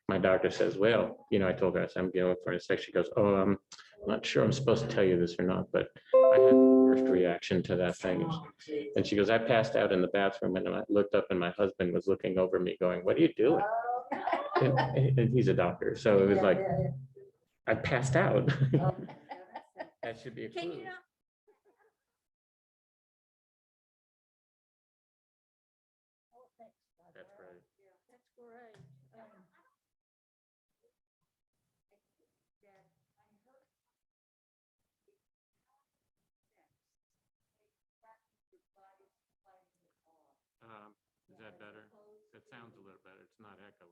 my doctor says, well, I told her, I said, I'm going for an inspection. She goes, oh, I'm not sure I'm supposed to tell you this or not, but I had the worst reaction to that thing. And she goes, I passed out in the bathroom and I looked up and my husband was looking over me going, what are you doing? And he's a doctor. So it was like, I passed out. That should be a clue. That's right. That's great. Is that better? That sounds a little better. It's not echoing.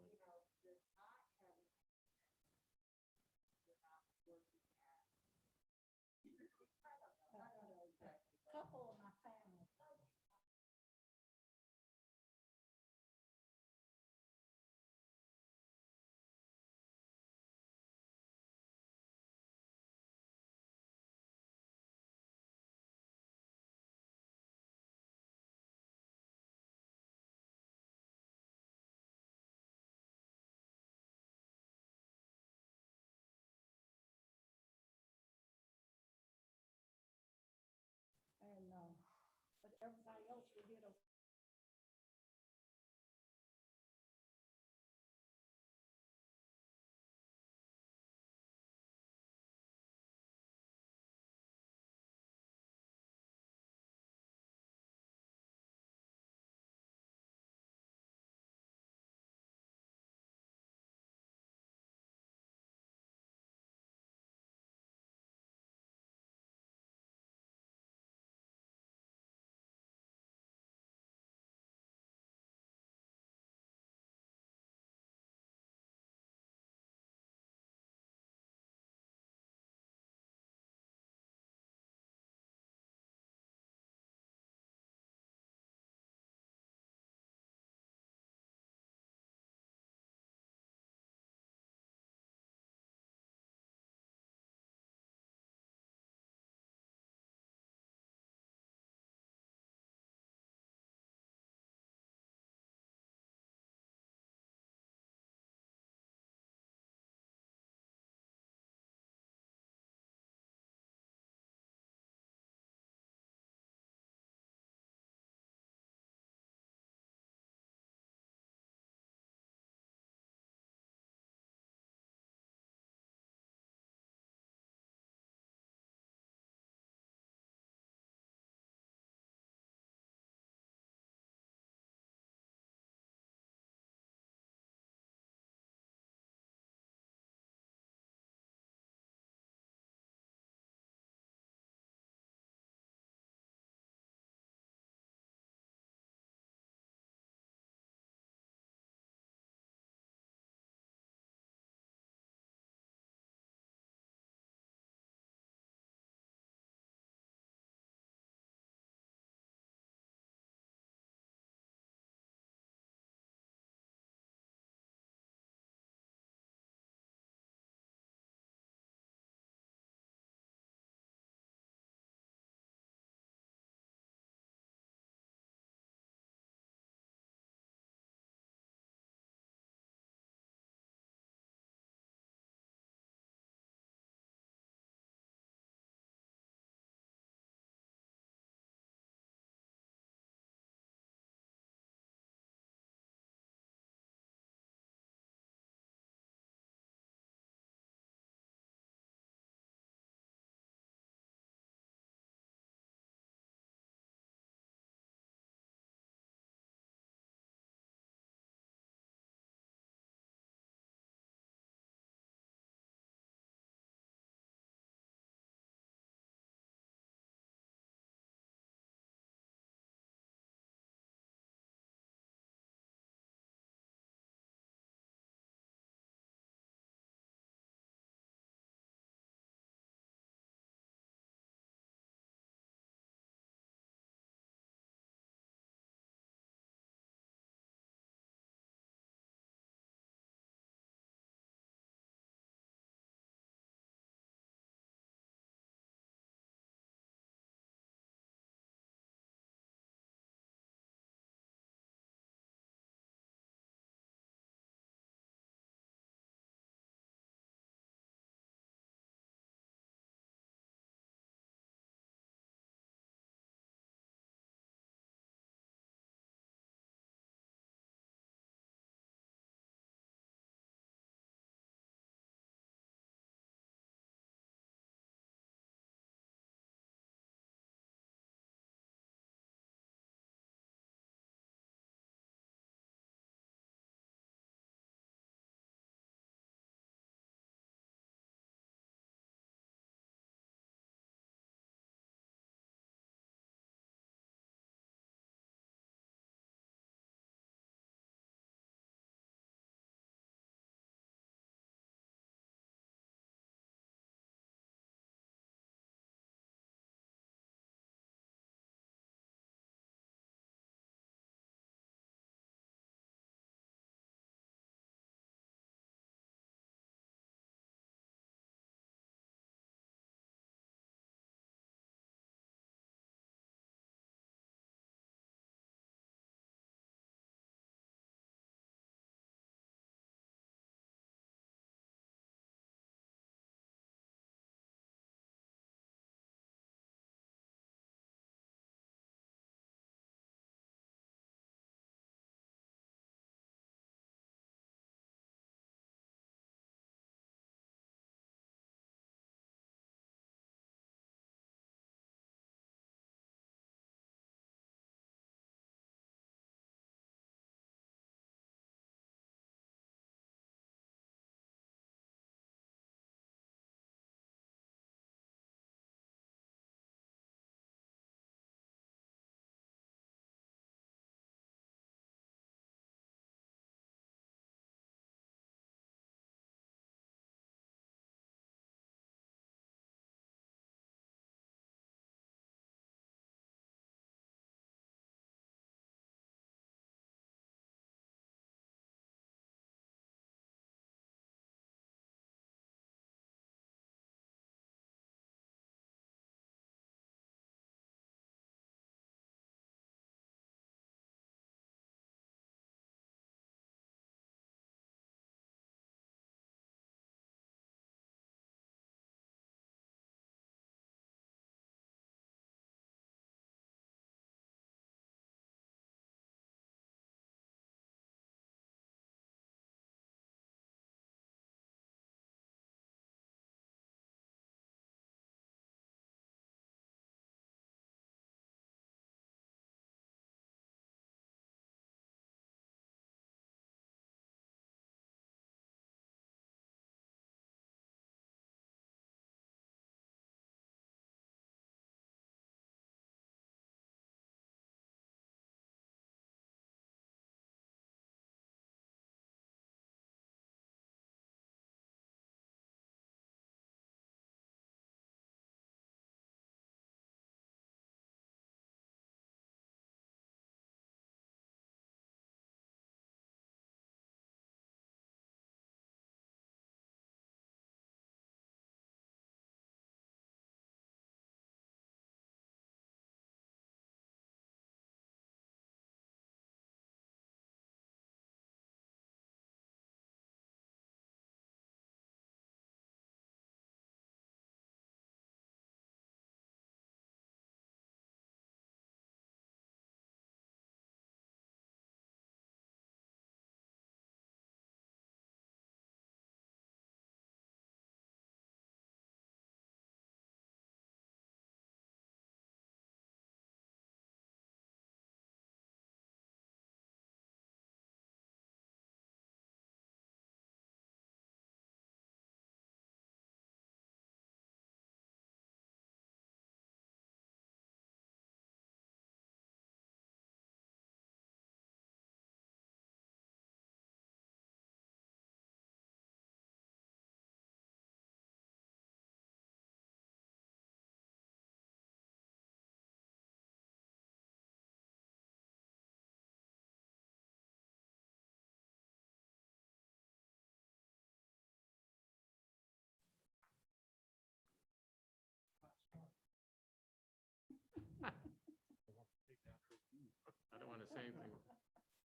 Couple of my family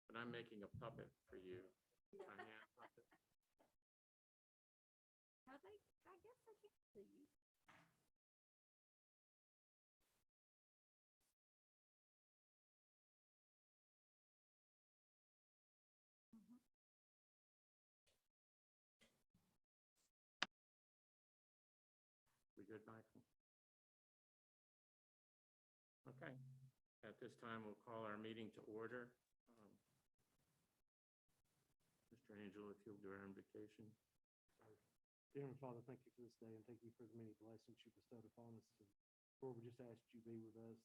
but I'm making a puppet for you. A hand puppet. I guess I can see you. We good, Michael? Okay. At this time, we'll call our meeting to order. Mr. Angel, if you'll do our invocation. Dear Heavenly Father, thank you for this day and thank you for the many blessings you bestowed upon us. And Lord, we just ask you to be with us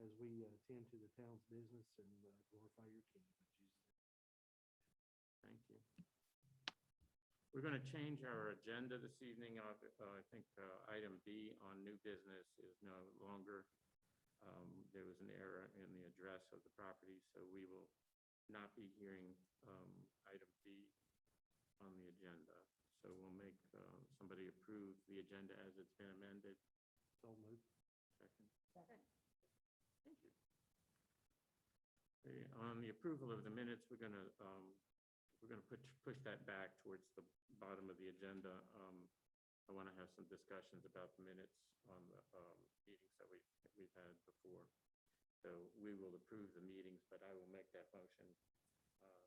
as we tend to the town's business and glorify your kingdom. In Jesus' name. Thank you. We're going to change our agenda this evening. I think item B on new business is no longer. There was an error in the address of the property, so we will not be hearing item B on the agenda. So we'll make somebody approve the agenda as it's been amended. So moved. Second. Second. Thank you. Okay, on the approval of the minutes, we're going to push that back towards the bottom of the agenda. I want to have some discussions about the minutes on the meetings that we've had before. So we will approve the meetings, but I will make that motion a little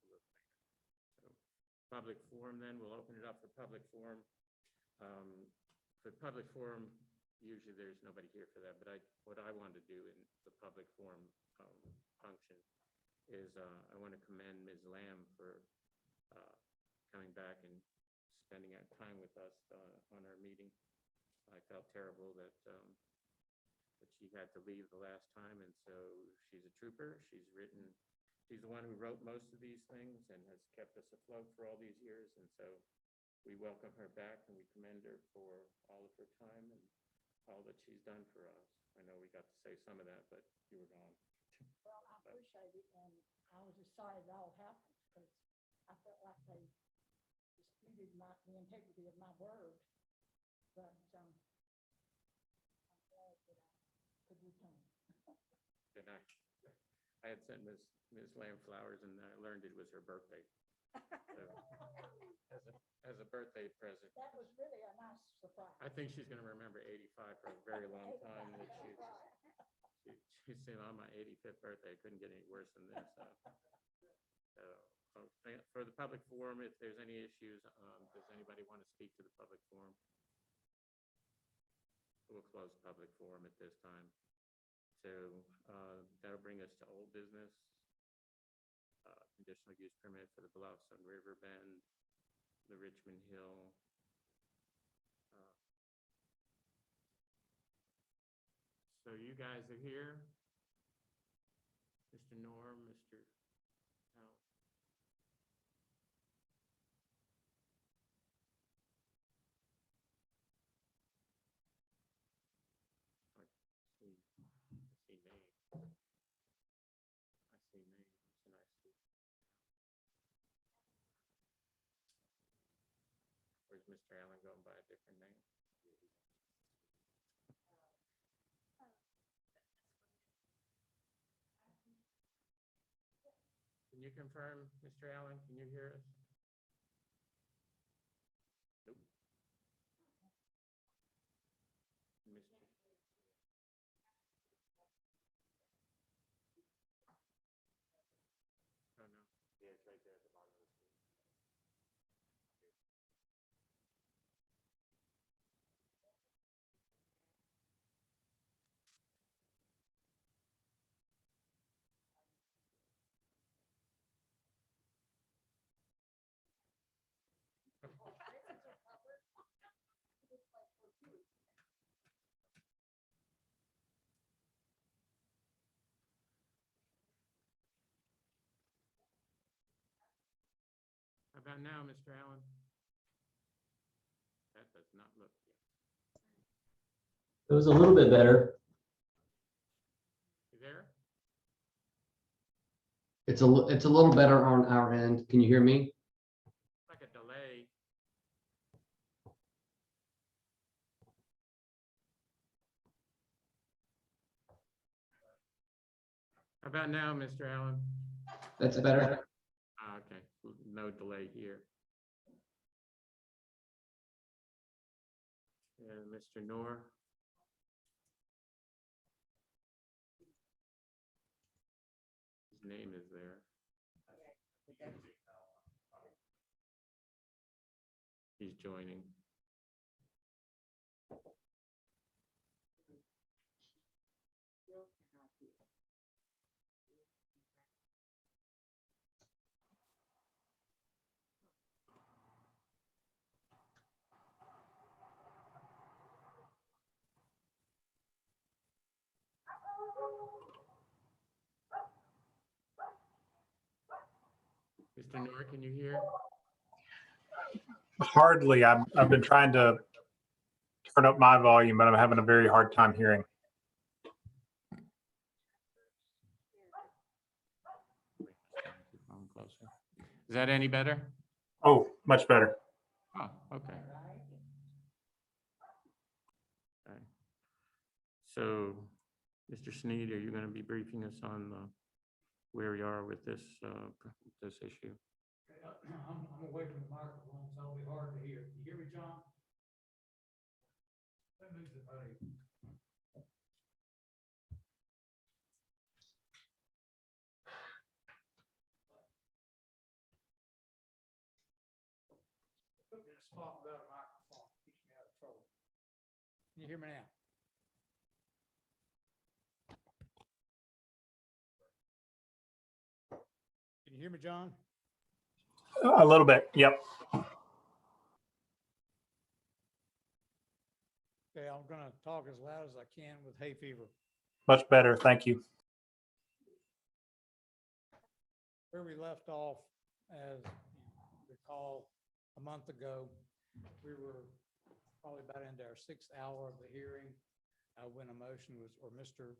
later. So public forum, then we'll open it up for public forum. For public forum, usually there's nobody here for that, but what I want to do in the public forum function is I want to commend Ms. Lamb for coming back and spending time with us on our meeting. I felt terrible that she had to leave the last time, and so she's a trooper. She's the one who wrote most of these things and has kept us afloat for all these years, and so we welcome her back and we commend her for all of her time and all that she's done for us. I know we got to say some of that, but you were gone. Well, I appreciate it, and I was just sorry it all happened, because I felt like they disputed the integrity of my word, but I'm glad that I could return. And I had sent Ms. Lamb flowers, and I learned it was her birthday. So, as a birthday present. That was really a nice surprise. I think she's going to remember 85 for a very long time. That she's saying on my 85th birthday, it couldn't get any worse than this. So for the public forum, if there's any issues, does anybody want to speak to the public forum? We'll close public forum at this time. So that'll bring us to old business. Conditional use permit for the Bluffs on River Bend, the Richmond Hill. So you guys are here. Mr. Norm, Mr. Al. I see names. I see names, and I see. Where's Mr. Allen going by a different name? Can you confirm, Mr. Allen? Can you hear us? Nope. Mr. Oh, no. Yeah, it's right there at the bottom of the screen. How about now, Mr. Allen? That does not look good. It was a little bit better. You there? It's a little better on our end. Can you hear me? Like a delay. How about now, Mr. Allen? That's better. Okay, no delay here. And Mr. Noor? His name is there. He's joining. Mr. Noor, can you hear? Hardly. I've been trying to turn up my volume, but I'm having a very hard time hearing. Phone closer. Is that any better? Oh, much better. Oh, okay. Okay. So, Mr. Sneed, are you going to be briefing us on where we are with this this issue? I'm away from the microphone, so it'll be hard to hear. You hear me, John? Let me move the podium. Put me in a spot without a microphone, keeps me out of trouble. Can you hear me now? Can you hear me, John? A little bit. Yep. Okay, I'm gonna talk as loud as I can with hay fever. Much better. Thank you. Where we left off, as you recall, a month ago, we were probably about into our 6th hour of the hearing, when a motion was, or Mr.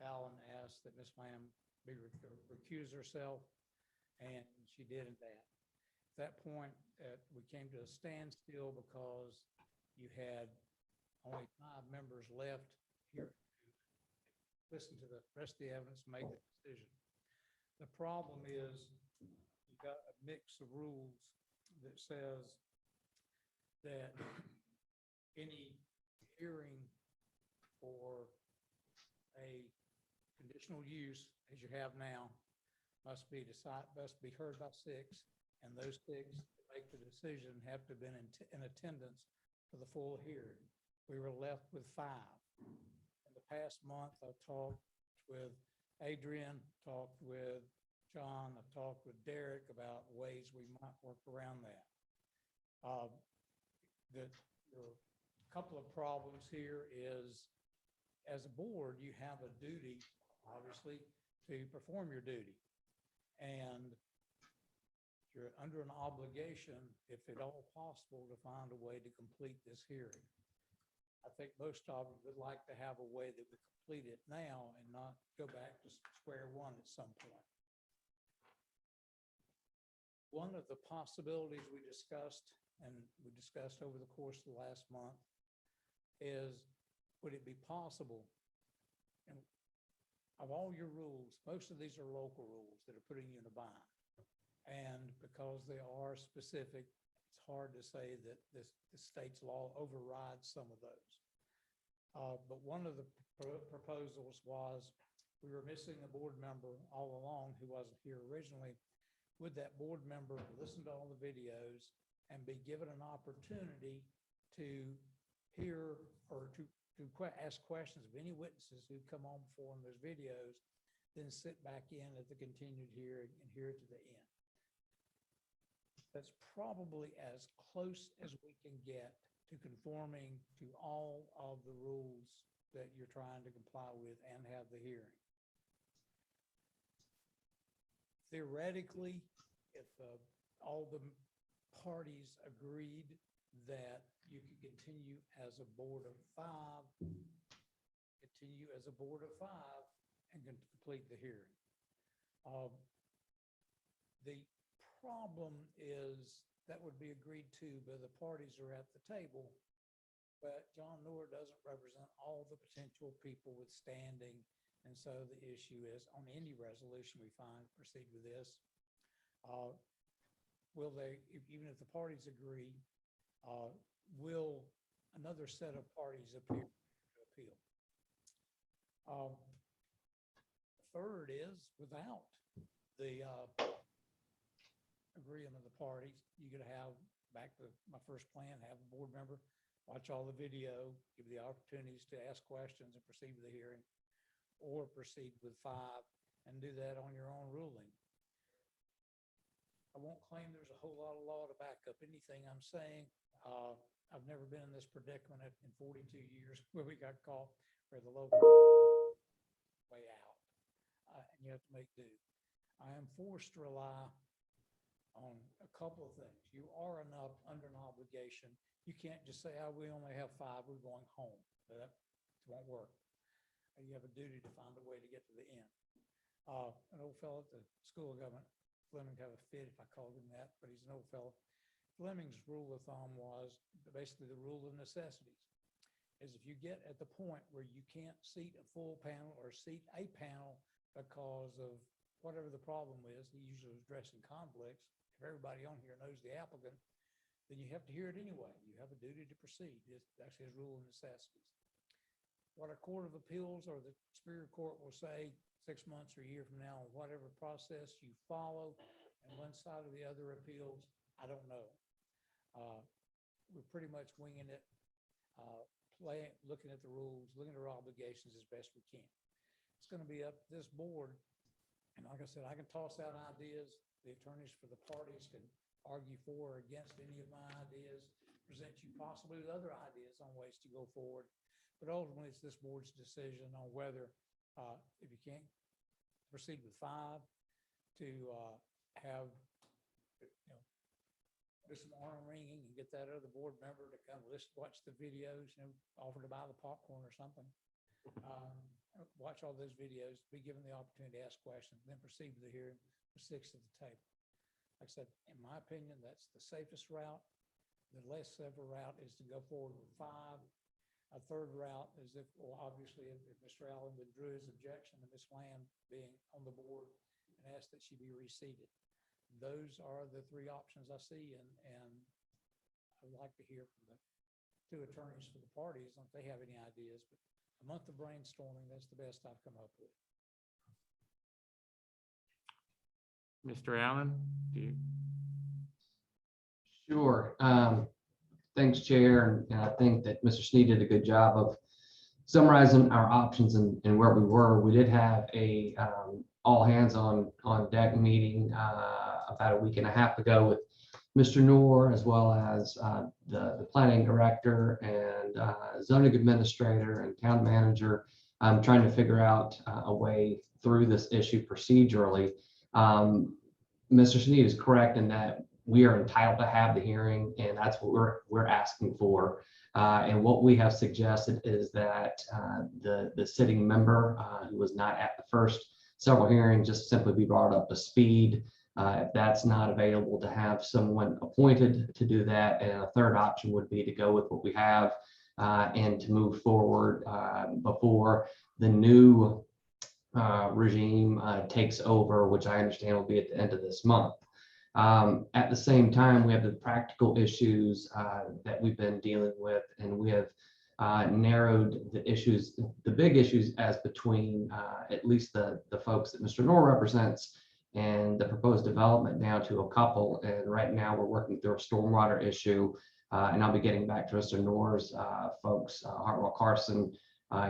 Allen asked that Ms. Lamb recuse herself, and she did that. At that point, we came to a standstill because you had only 5 members left here to listen to the rest of the evidence, make the decision. The problem is you've got a mix of rules that says that any hearing for a conditional use, as you have now, must be heard by 6, and those 6 that make the decision have to have been in attendance for the full hearing. We were left with 5. In the past month, I've talked with Adrian, talked with John, I've talked with Derek about ways we might work around that. There are a couple of problems here is, as a board, you have a duty, obviously, to perform your duty. And you're under an obligation, if at all possible, to find a way to complete this hearing. I think most of them would like to have a way that we complete it now and not go back to square one at some point. One of the possibilities we discussed, and we discussed over the course of the last month, is would it be possible, and of all your rules, most of these are local rules that are putting you in a bind. And because they are specific, it's hard to say that the state's law overrides some of those. But one of the proposals was we were missing a board member all along who wasn't here originally. Would that board member listen to all the videos and be given an opportunity to hear or to ask questions of any witnesses who come on before in those videos, then sit back in at the continued hearing and hear it to the end. That's probably as close as we can get to conforming to all of the rules that you're trying to comply with and have the hearing. Theoretically, if all the parties agreed that you could continue as a board of 5, and complete the hearing. The problem is that would be agreed to by the parties who are at the table, but John Noor doesn't represent all the potential people with standing And so the issue is, on any resolution we find, proceed with this. Will they, even if the parties agree, will another set of parties appear to appeal? Third is, without the agreement of the parties, you could have, back to my first plan, have a board member watch all the video, give the opportunities to ask questions and proceed with the hearing, or proceed with 5 and do that on your own ruling. I won't claim there's a whole lot of law to back up anything I'm saying. I've never been in this predicament in 42 years where we got caught where the local way out, and you have to make do. I am forced to rely on a couple of things. You are under an obligation. You can't just say, "Oh, we only have 5, we're going home." That won't work. You have a duty to find a way to get to the end. An old fellow at the School of Government, Fleming, have a fit if I called him that, but he's an old fellow. Fleming's rule of thumb was basically the rule of necessities. Is if you get at the point where you can't seat a full panel or seat a panel because of whatever the problem is, he usually was addressing conflicts. If everybody on here knows the applicant, then you have to hear it anyway. You have a duty to proceed. It's actually his rule of necessities. What a court of appeals or the Superior Court will say 6 months or a year from now, whatever process you follow, and one side or the other appeals, I don't know. We're pretty much winging it, looking at the rules, looking at our obligations as best we can. It's going to be up to this board. And like I said, I can toss out ideas. The attorneys for the parties can argue for or against any of my ideas, present you possibly with other ideas on ways to go forward. But ultimately, it's this board's decision on whether, if you can't proceed with 5, to have, do some arm wringing and get that other board member to come watch the videos, offer to buy the popcorn or something. Watch all those videos, be given the opportunity to ask questions, then proceed with the hearing with 6 at the table. Like I said, in my opinion, that's the safest route. The less safer route is to go forward with 5. A third route is if, well, obviously, if Mr. Allen withdrew his objection to Ms. Lamb being on the board and asked that she be reseated. Those are the 3 options I see, and I'd like to hear from the 2 attorneys for the parties if they have any ideas. But a month of brainstorming, that's the best I've come up with. Mr. Allen, do you? Sure. Thanks, Chair. And I think that Mr. Sneed did a good job of summarizing our options and where we were. We did have a all hands on deck meeting about a week and a half ago with Mr. Noor, as well as the planning director and zoning administrator and town manager, trying to figure out a way through this issue procedurally. Mr. Sneed is correct in that we are entitled to have the hearing, and that's what we're asking for. And what we have suggested is that the sitting member who was not at the first several hearings just simply be brought up to speed. If that's not available, to have someone appointed to do that. And a third option would be to go with what we have and to move forward before the new regime takes over, which I understand will be at the end of this month. At the same time, we have the practical issues that we've been dealing with, and we have narrowed the issues, the big issues, as between at least the folks that Mr. Noor represents and the proposed development down to a couple. And right now we're working through a stormwater issue, and I'll be getting back to Mr. Noor's folks, Hartwell Carson,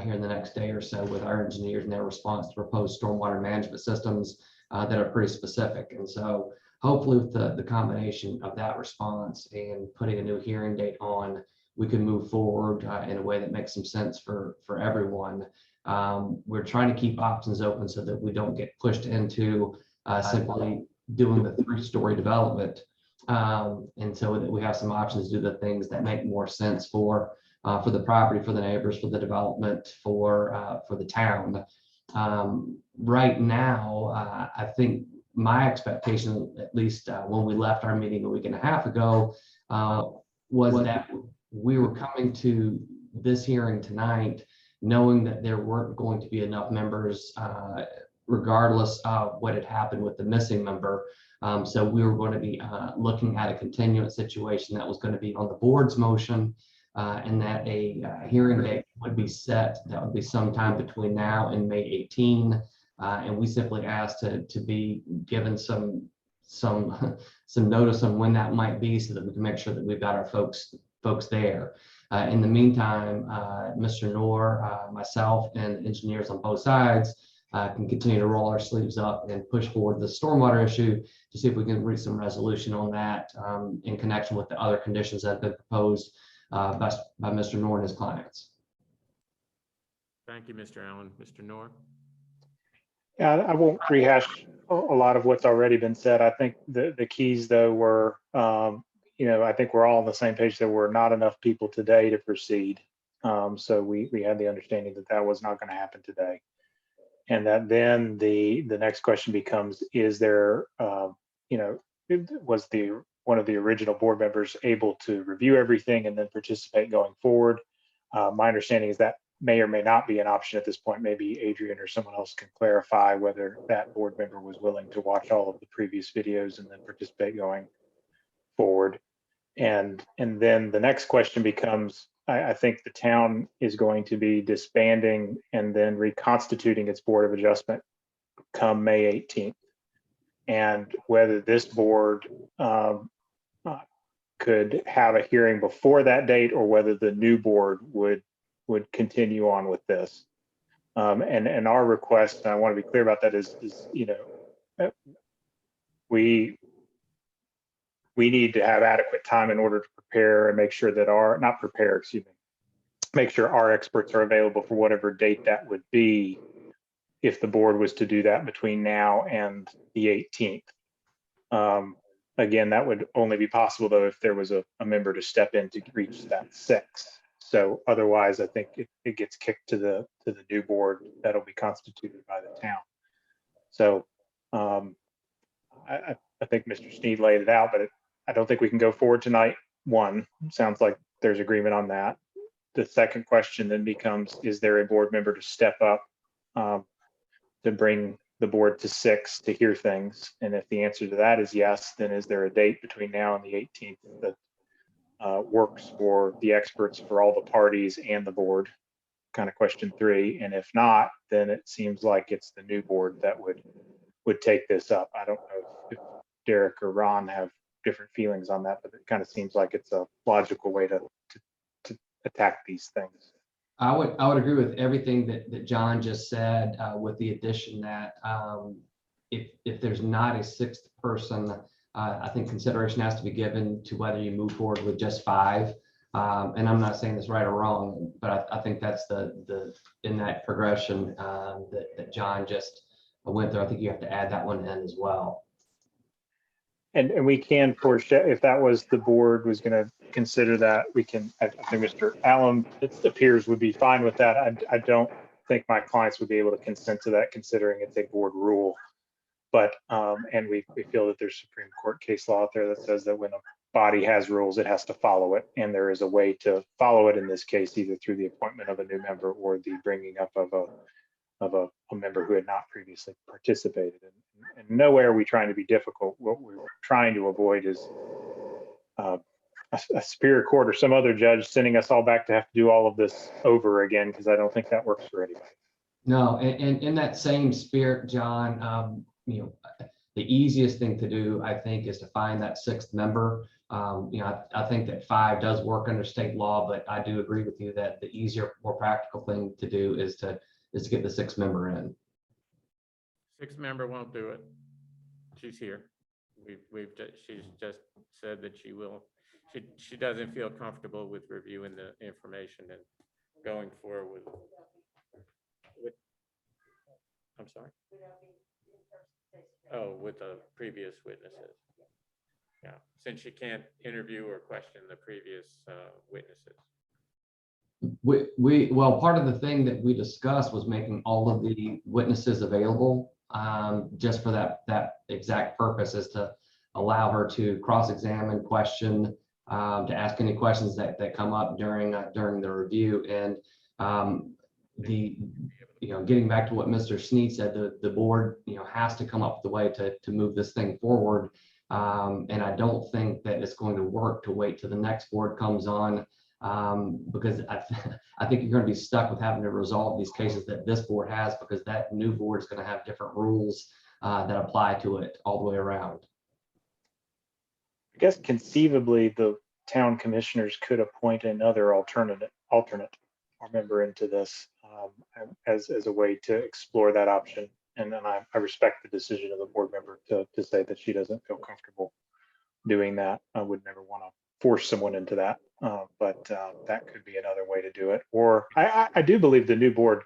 here in the next day or so with our engineers and their response to proposed stormwater management systems that are pretty specific. And so hopefully with the combination of that response and putting a new hearing date on, we can move forward in a way that makes some sense for everyone. We're trying to keep options open so that we don't get pushed into simply doing the 3-story development. And so that we have some options to do the things that make more sense for the property, for the neighbors, for the development, for the town. Right now, I think my expectation, at least when we left our meeting a week and a half ago, was that we were coming to this hearing tonight knowing that there weren't going to be enough members, regardless of what had happened with the missing member. So we were going to be looking at a continuance situation that was going to be on the board's motion, and that a hearing date would be set. That would be sometime between now and May 18. And we simply asked to be given some notice on when that might be, so that we can make sure that we've got our folks there. In the meantime, Mr. Noor, myself, and engineers on both sides can continue to roll our sleeves up and push forward the stormwater issue to see if we can reach some resolution on that, in connection with the other conditions that have been proposed by Mr. Noor and his clients. Thank you, Mr. Allen. Mr. Noor? Yeah, I won't rehash a lot of what's already been said. I think the keys though were, I think we're all on the same page. There were not enough people today to proceed. So we had the understanding that that was not going to happen today. And that then the next question becomes, is there, was one of the original board members able to review everything and then participate going forward? My understanding is that may or may not be an option at this point. Maybe Adrian or someone else can clarify whether that board member was willing to watch all of the previous videos and then participate going forward. And then the next question becomes, I think the town is going to be disbanding and then reconstituting its Board of Adjustment come May 18th. And whether this board could have a hearing before that date, or whether the new board would continue on with this. And our request, and I want to be clear about that, is we need to have adequate time in order to prepare and make sure that make sure our experts are available for whatever date that would be, if the board was to do that between now and the 18th. Again, that would only be possible though if there was a member to step in to reach that 6. So otherwise, I think it gets kicked to the new board that'll be constituted by the town. So I think Mr. Sneed laid it out, but I don't think we can go forward tonight. One, sounds like there's agreement on that. The second question then becomes, is there a board member to step up to bring the board to 6 to hear things? And if the answer to that is yes, then is there a date between now and the 18th that works for the experts, for all the parties and the board? Kind of question 3. And if not, then it seems like it's the new board that would take this up. I don't know if Derek or Ron have different feelings on that, but it kind of seems like it's a logical way to attack these things. I would agree with everything that John just said, with the addition that if there's not a 6th person, I think consideration has to be given to whether you move forward with just 5. And I'm not saying this right or wrong, but I think that's the in that progression that John just went through. I think you have to add that one in as well. And we can foreshadow, if that was the board was going to consider that, we can, I think Mr. Allen, it appears, would be fine with that. I don't think my clients would be able to consent to that, considering it's a board rule. But, and we feel that there's Supreme Court case law out there that says that when a body has rules, it has to follow it. And there is a way to follow it in this case, either through the appointment of a new member or the bringing up of a member who had not previously participated. And nowhere are we trying to be difficult. What we're trying to avoid is a superior court or some other judge sending us all back to have to do all of this over again, because I don't think that works for anybody. No, and in that same spirit, John, the easiest thing to do, I think, is to find that 6th member. I think that 5 does work under state law, but I do agree with you that the easier, more practical thing to do is to get the 6th member in. 6th member won't do it. She's here. She's just said that she will. She doesn't feel comfortable with reviewing the information and going forward with I'm sorry. Oh, with the previous witnesses. Yeah, since she can't interview or question the previous witnesses. Well, part of the thing that we discussed was making all of the witnesses available, just for that exact purpose, is to allow her to cross-examine, question, to ask any questions that come up during the review. And getting back to what Mr. Sneed said, the board, has to come up with a way to move this thing forward. And I don't think that it's going to work to wait till the next board comes on, because I think you're going to be stuck with having to resolve these cases that this board has, because that new board is going to have different rules that apply to it all the way around. I guess conceivably, the town commissioners could appoint another alternate or member into this as a way to explore that option. And then I respect the decision of the board member to say that she doesn't feel comfortable doing that. I would never want to force someone into that, but that could be another way to do it. Or I do believe the new board,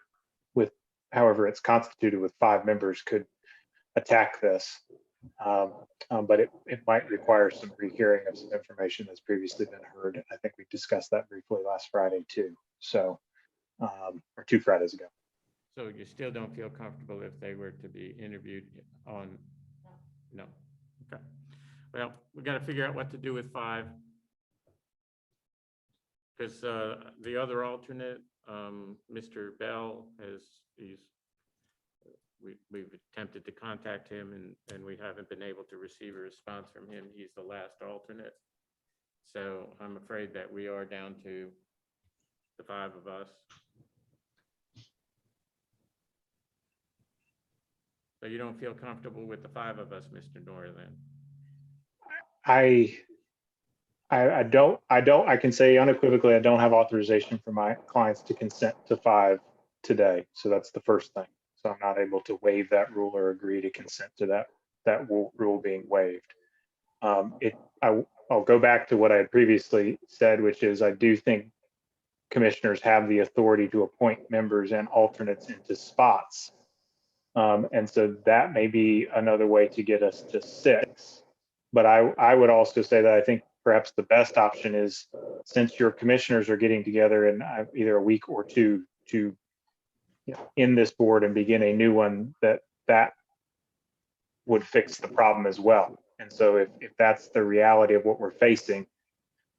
with however it's constituted with 5 members, could attack this. But it might require some rehearing of some information that's previously been heard. I think we discussed that briefly last Friday too. So, or 2 Fridays ago. So you still don't feel comfortable if they were to be interviewed on? No. Okay. Well, we got to figure out what to do with 5. Because the other alternate, Mr. Bell, we've attempted to contact him and we haven't been able to receive a response from him. He's the last alternate. So I'm afraid that we are down to the 5 of us. So you don't feel comfortable with the 5 of us, Mr. Nor, then? I can say unequivocally, I don't have authorization for my clients to consent to 5 today. So that's the first thing. So I'm not able to waive that rule or agree to consent to that rule being waived. I'll go back to what I had previously said, which is I do think commissioners have the authority to appoint members and alternates into spots. And so that may be another way to get us to 6. But I would also say that I think perhaps the best option is, since your commissioners are getting together in either a week or 2 to in this board and begin a new one, that would fix the problem as well. And so if that's the reality of what we're facing,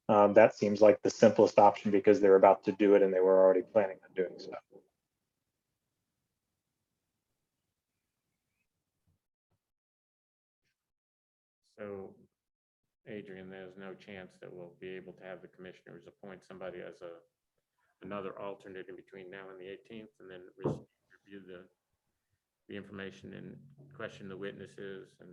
that seems like the simplest option, because they're about to do it and they were already planning on doing so. So, Adrian, there's no chance that we'll be able to have the commissioners appoint somebody as another alternate in between now and the 18th, and then review the information and question the witnesses and.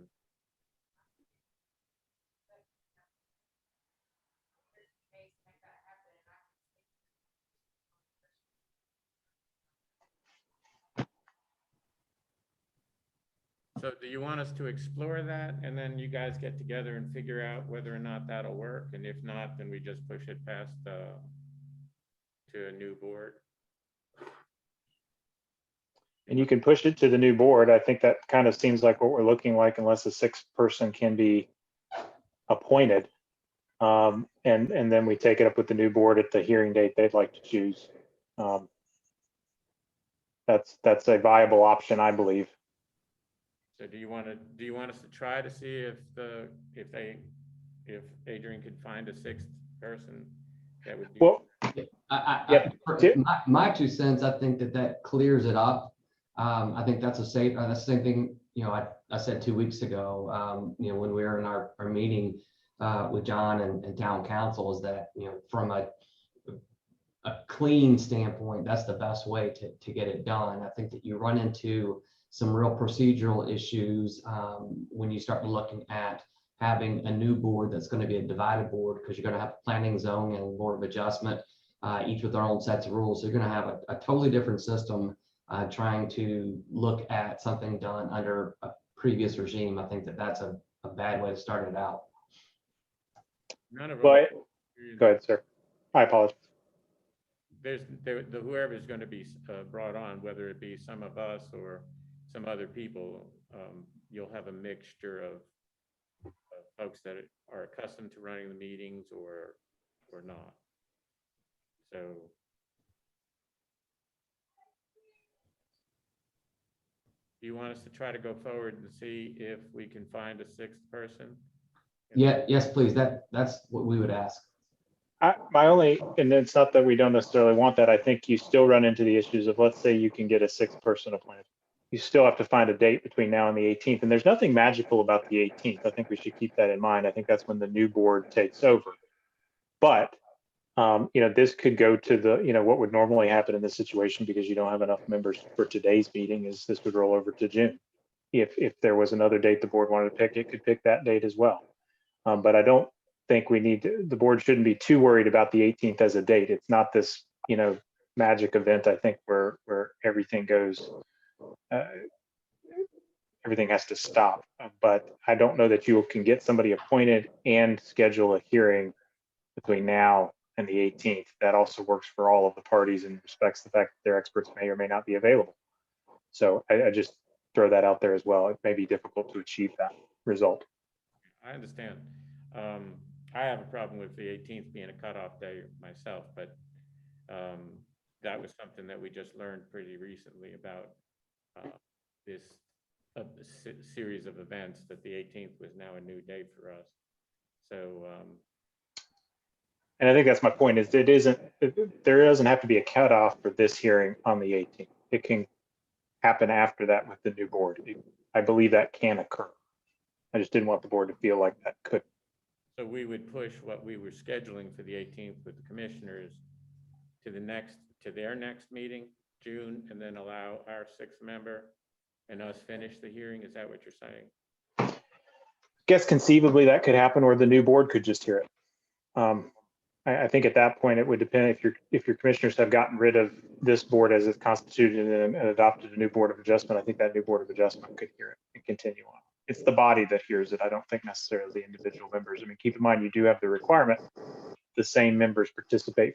So do you want us to explore that, and then you guys get together and figure out whether or not that'll work? And if not, then we just push it past to a new board? And you can push it to the new board. I think that kind of seems like what we're looking like, unless a 6th person can be appointed. And then we take it up with the new board at the hearing date they'd like to choose. That's a viable option, I believe. So do you want us to try to see if Adrian could find a 6th person that would be? Well, my 2 cents, I think that clears it up. I think that's that's the same thing, I said 2 weeks ago, when we were in our meeting with John and town council, is that, from a clean standpoint, that's the best way to get it done. I think that you run into some real procedural issues when you start looking at having a new board that's going to be a divided board, because you're going to have planning, zone, and board of adjustment, each with their own sets of rules. So you're going to have a totally different system trying to look at something done under a previous regime. I think that's a bad way to start it out. None of them. But go ahead, sir. I apologize. Whoever's going to be brought on, whether it be some of us or some other people, you'll have a mixture of folks that are accustomed to running the meetings or not. So do you want us to try to go forward and see if we can find a 6th person? Yeah, yes, please. That's what we would ask. My only, and it's not that we don't necessarily want that. I think you still run into the issues of, let's say you can get a sixth person appointed. You still have to find a date between now and the 18th, and there's nothing magical about the 18th. I think we should keep that in mind. I think that's when the new board takes over. But this could go to what would normally happen in this situation because you don't have enough members for today's meeting is this would roll over to June. If there was another date the board wanted to pick, it could pick that date as well. But I don't think the board shouldn't be too worried about the 18th as a date. It's not this, magic event, I think, where everything goes, everything has to stop. But I don't know that you can get somebody appointed and schedule a hearing between now and the 18th. That also works for all of the parties and respects the fact that their experts may or may not be available. So I just throw that out there as well. It may be difficult to achieve that result. I understand. I have a problem with the 18th being a cutoff day myself, but that was something that we just learned pretty recently about this series of events, that the 18th was now a new day for us. So and I think that's my point is there doesn't have to be a cutoff for this hearing on the 18th. It can happen after that with the new board. I believe that can occur. I just didn't want the board to feel like that could. So we would push what we were scheduling for the 18th with the commissioners to their next meeting, June, and then allow our sixth member and us finish the hearing. Is that what you're saying? I guess conceivably that could happen, or the new board could just hear it. I think at that point it would depend if your commissioners have gotten rid of this board as it's constituted and adopted a new board of adjustment. I think that new board of adjustment could hear it and continue on. It's the body that hears it. I don't think necessarily the individual members. I mean, keep in mind you do have the requirement the same members participate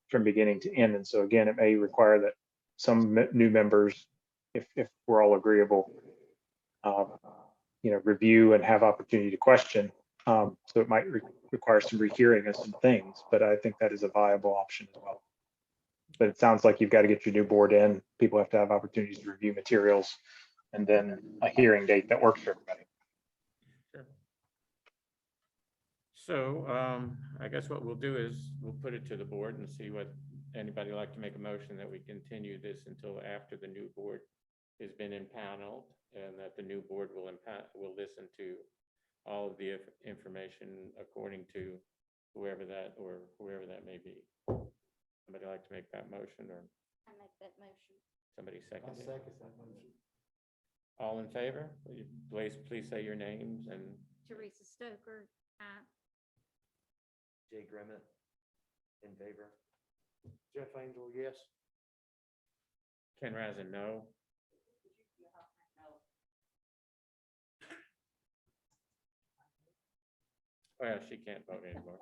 from beginning to end, and so again, it may require that some new members, if we're all agreeable, review and have opportunity to question. So it might require some rehearing of some things, but I think that is a viable option as well. But it sounds like you've got to get your new board in. People have to have opportunities to review materials, and then a hearing date that works for everybody. Sure. So I guess what we'll do is we'll put it to the board and see what anybody like to make a motion that we continue this until after the new board has been impaneled, and that the new board will listen to all of the information according to whoever that may be. Somebody like to make that motion, or I make that motion. somebody second I'll it? second that motion. All in favor? Will you please say your names and Teresa Stoker, aye. Jay Grimmett, in favor. Jeff Angel, yes. Ken Razin, no. Oh yeah, she can't vote anymore.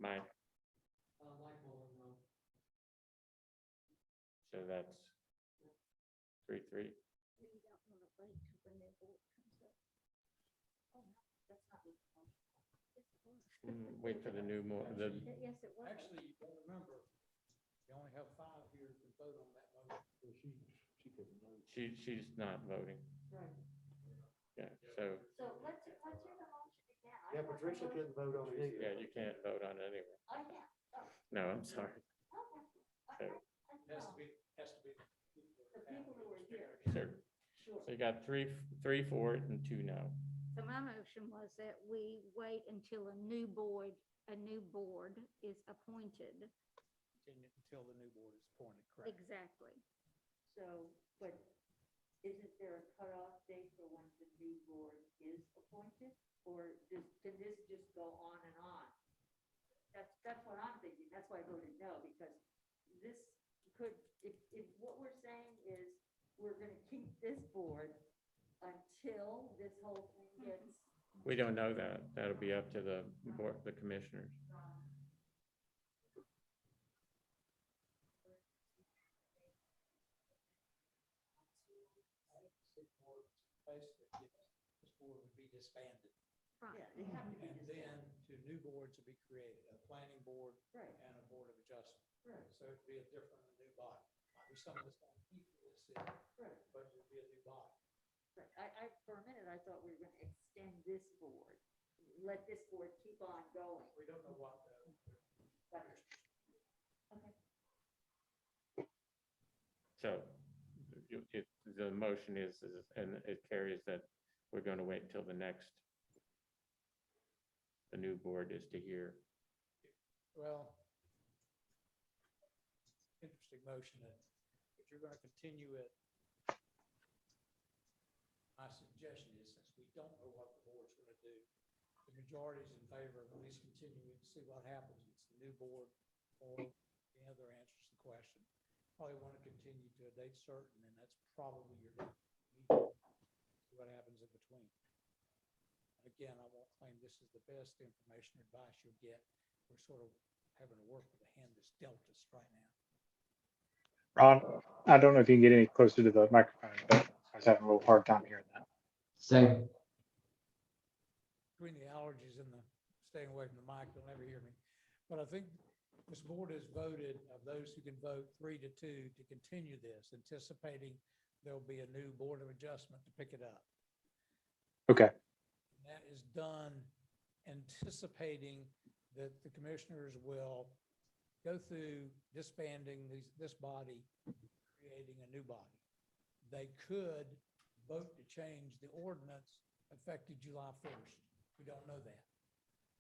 Mike. So that's 3-3. We don't want to wait till the new board comes up. Oh, no, that's not what the motion was. Yes, it was. Wait for the new Yes, it was. Actually, you gotta remember, you only have 5 here to vote on that motion. Well, she couldn't vote. she's not voting. Right. Yeah, so So let's hear the motion again. Yeah, Patricia couldn't vote on it either. yeah, you can't vote on it anyway. Oh, yeah. Oh, No, I'm sorry. okay. So, Has to be The people who are here. sure. Sure. So you got three for it and 2 no. So my motion was that we wait until a new board is appointed. Until the new board is appointed, correct? Exactly. So, but isn't there a cutoff date for when the new board is appointed? Or can this just go on and on? That's what I'm thinking. That's why I voted no, because this could, if what we're saying is we're gonna keep this board until this whole thing gets. We don't know that. That'll be up to the board, the commissioners. Basically, this board would be disbanded, Right. Yeah, they have to be and then disbanded. 2 new boards would be created, a planning board Right. and a board of adjustment. Right. So it'd be a different, new body. Might be some of the same people that sit, Right. but it would be a new body. But for a minute, I thought we were gonna extend this board, let this board keep on going. We don't know what. But- Okay. So the motion is, and it carries that we're going to wait until the new board is to hear. Well, interesting motion that if you're gonna continue it, my suggestion is, since we don't know what the board's gonna do, the majority is in favor of at least continuing to see what happens. It's the new board or the other answers the question. Probably want to continue to a date certain, and that's probably your meeting. See what happens in between. Again, I won't claim this is the best information or advice you'll get. We're sort of having to work with the hand that's dealt us right now. Ron, I don't know if you can get any closer to the microphone, but I was having a little hard time hearing that. Same. Between the allergies and the staying away from the mic, you'll never hear me. But I think this board has voted, of those who can vote 3-2, to continue this, anticipating there'll be a new board of adjustment to pick it up. Okay, And that is done anticipating that the commissioners will go through disbanding this body, creating a new body. They could vote to change the ordinance effective July 1st. We don't know that.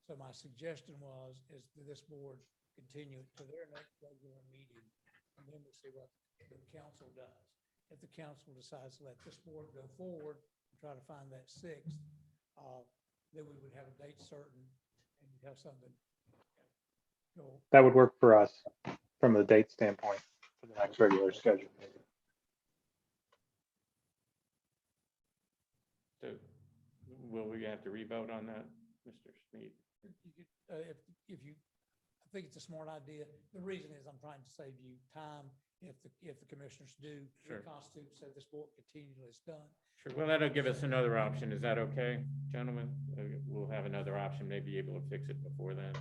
So my suggestion is that this board continue it to their next regular meeting, and then we'll see what the council does. If the council decides to let this board go forward and try to find that sixth, then we would have a date certain and you'd have something. Go. that would work for us from the date standpoint for the next regular schedule. So will we have to revote on that, Mr. Sneed? You could, if you, I think it's a smart idea. The reason is I'm trying to save you time if the commissioners do Sure. reconstitute, so this board continually is done. Sure. Well, that'll give us another option. Is that okay, gentlemen? We'll have another option, maybe able to fix it before then.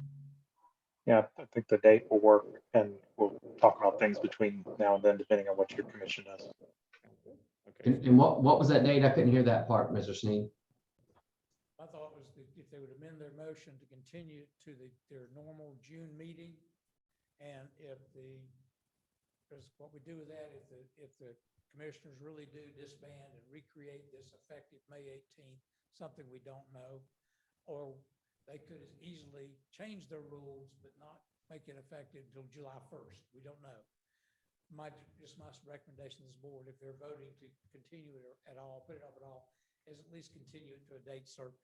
Yeah, I think the date will work, and we'll talk about things between now and then, depending on what your commission does. Okay. And what was that date? I couldn't hear that part, Mr. Sneed. My thought was that if they would amend their motion to continue to their normal June meeting, and because what we do with that, if the commissioners really do disband and recreate this effective May 18th, something we don't know, or they could easily change their rules but not make it effective until July 1st. We don't know. My recommendation to this board, if they're voting to continue it at all, put it up at all, is at least continue it to a date certain.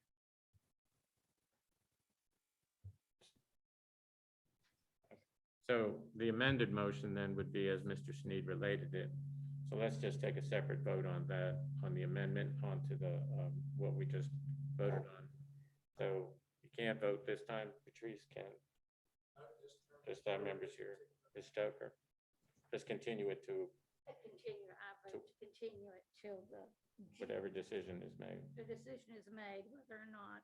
So the amended motion then would be as Mr. Sneed related it. So let's just take a separate vote on that, on the amendment onto the, what we just voted on. So you can't vote this time, Patrice can. Just our members here, Ms. Stoker. Just continue it to Continue, I vote to continue it till the whatever decision is made. decision is made, whether or not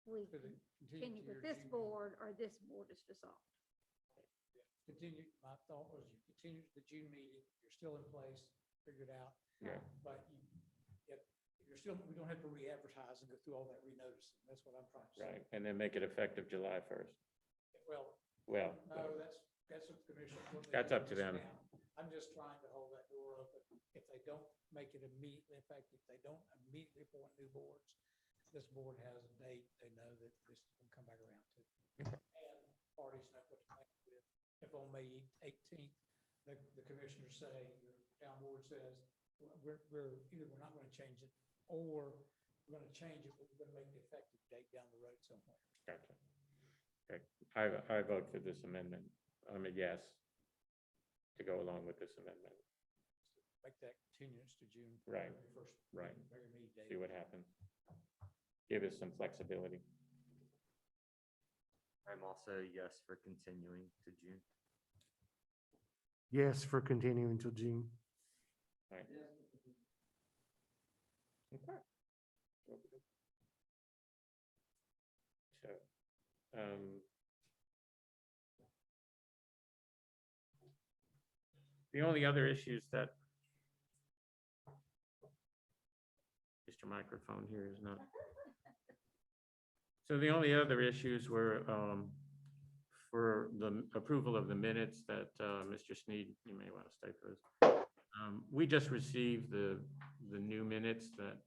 we To the- continue to with your this June- board or this board is dissolved. Continue, my thought was you continue to the June meeting, you're still in place, figured out, Yeah. but you're still, we don't have to re-advertise and go through all that re-noticing. That's what I'm trying to say. Right, and then make it effective July 1st. Well, Well, no, that's up to the commission. what they That's do up to them. now. I'm just trying to hold that door open. If they don't make it immediately effective, if they don't immediately appoint new boards, this board has a date they know that this will come back around to. And parties know what to plan with. If on May 18th, the commissioners say, your town board says, we're either we're not going to change it, or we're going to change it, but we're going to make the effective date down the road somewhere. gotcha. Okay, I vote for this amendment. I'm a yes to go along with this amendment. Make that continuance to June. Right, First. right. Regular meeting date. See what happens. Give us some flexibility. I'm also yes for continuing to June. Yes, for continuing until June. Right. Okay. So, the only other issues that is least your microphone here is not. So the only other issues were for the approval of the minutes that Mr. Sneed, you may want to stay for this. We just received the new minutes that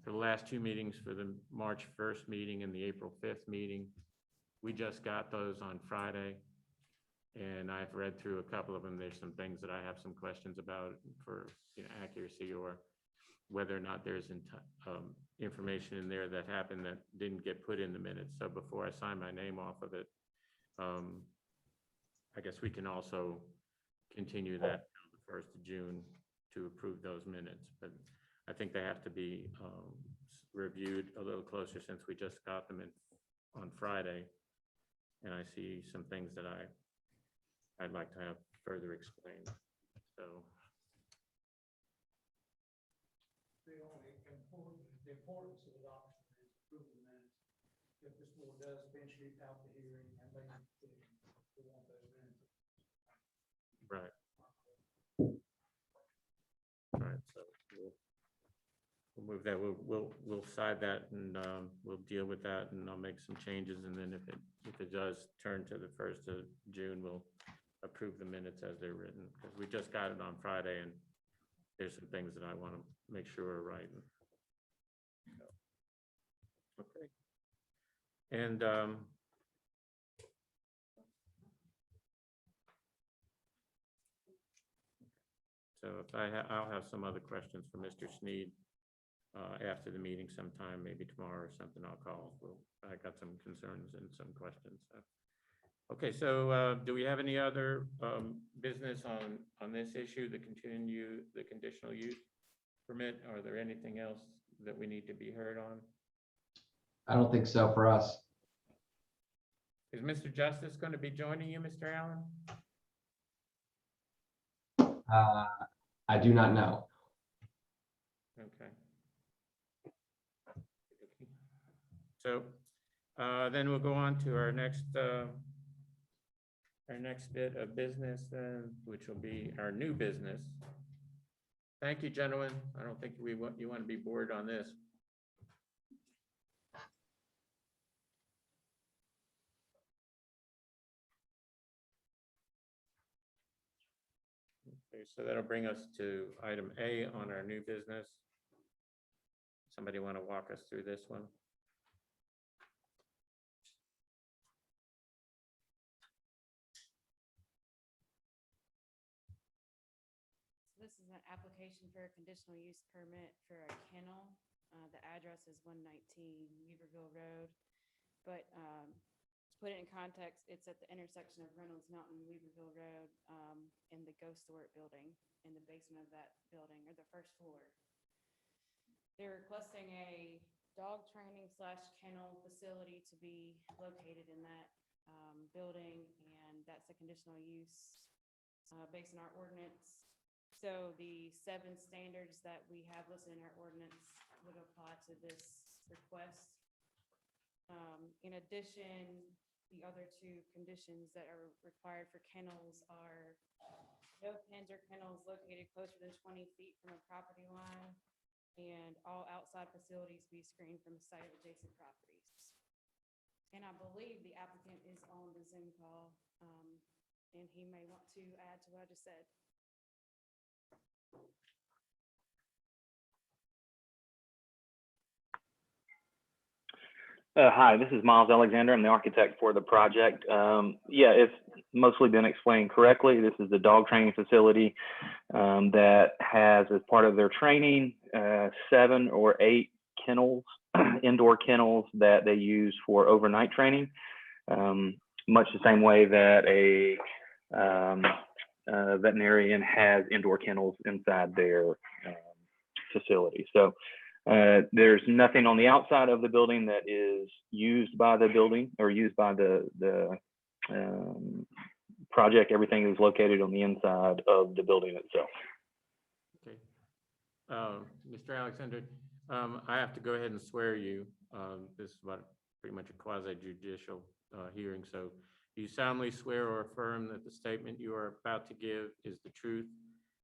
for the last two meetings, for the March 1st meeting and the April 5th meeting. We just got those on Friday. And I've read through a couple of them. There's some things that I have some questions about for accuracy, or whether or not there's information in there that happened that didn't get put in the minutes. So before I sign my name off of it, I guess we can also continue that on the 1st of June to approve those minutes. But I think they have to be reviewed a little closer since we just got them in on Friday. And I see some things that I'd like to have further explained. So. The importance of adoption is approval minutes. If this board does eventually out the hearing and make a decision, we want those minutes. Right. Right, so we'll move that, we'll side that, and we'll deal with that, and I'll make some changes, and then if it does turn to the 1st of June, we'll approve the minutes as they're written, because we just got it on Friday, and there's some things that I want to make sure are right. Okay. And so if I'll have some other questions for Mr. Sneed after the meeting sometime, maybe tomorrow or something. I'll call. I got some concerns and some questions. So. Okay, so do we have any other business on this issue, the conditional use permit? Are there anything else that we need to be heard on? I don't think so for us. Is Mr. Justice going to be joining you, Mr. Allen? I do not know. Okay. So then we'll go on to our next bit of business, which will be our new business. Thank you, gentlemen. I don't think you want to be bored on this. Okay, so that'll bring us to item A on our new business. Somebody want to walk us through this one? This is an application for a conditional use permit for a kennel. The address is 119 Weaverville Road. But to put it in context, it's at the intersection of Reynolds Mountain, Weaverville Road, in the Ghost Sort building, in the basement of that building, or the first floor. They're requesting a dog training / kennel facility to be located in that building, and that's a conditional use based on our ordinance. So the 7 standards that we have listed in our ordinance would apply to this request. In addition, the other 2 conditions that are required for kennels are no pens or kennels located closer than 20 feet from a property line, and all outside facilities be screened from site adjacent properties. And I believe the applicant is on the Zoom call, and he may want to add to what I just said. Hi, this is Miles Alexander. I'm the architect for the project. Yeah, it's mostly been explained correctly. This is the dog training facility that has, as part of their training, 7 or 8 kennels, indoor kennels that they use for overnight training, much the same way that a veterinarian has indoor kennels inside their facility. So there's nothing on the outside of the building that is used by the building or used by the project. Everything is located on the inside of the building itself. Okay. Mr. Alexander, I have to go ahead and swear you. This is pretty much a quasi-judicial hearing. So do you solemnly swear or affirm that the statement you are about to give is the truth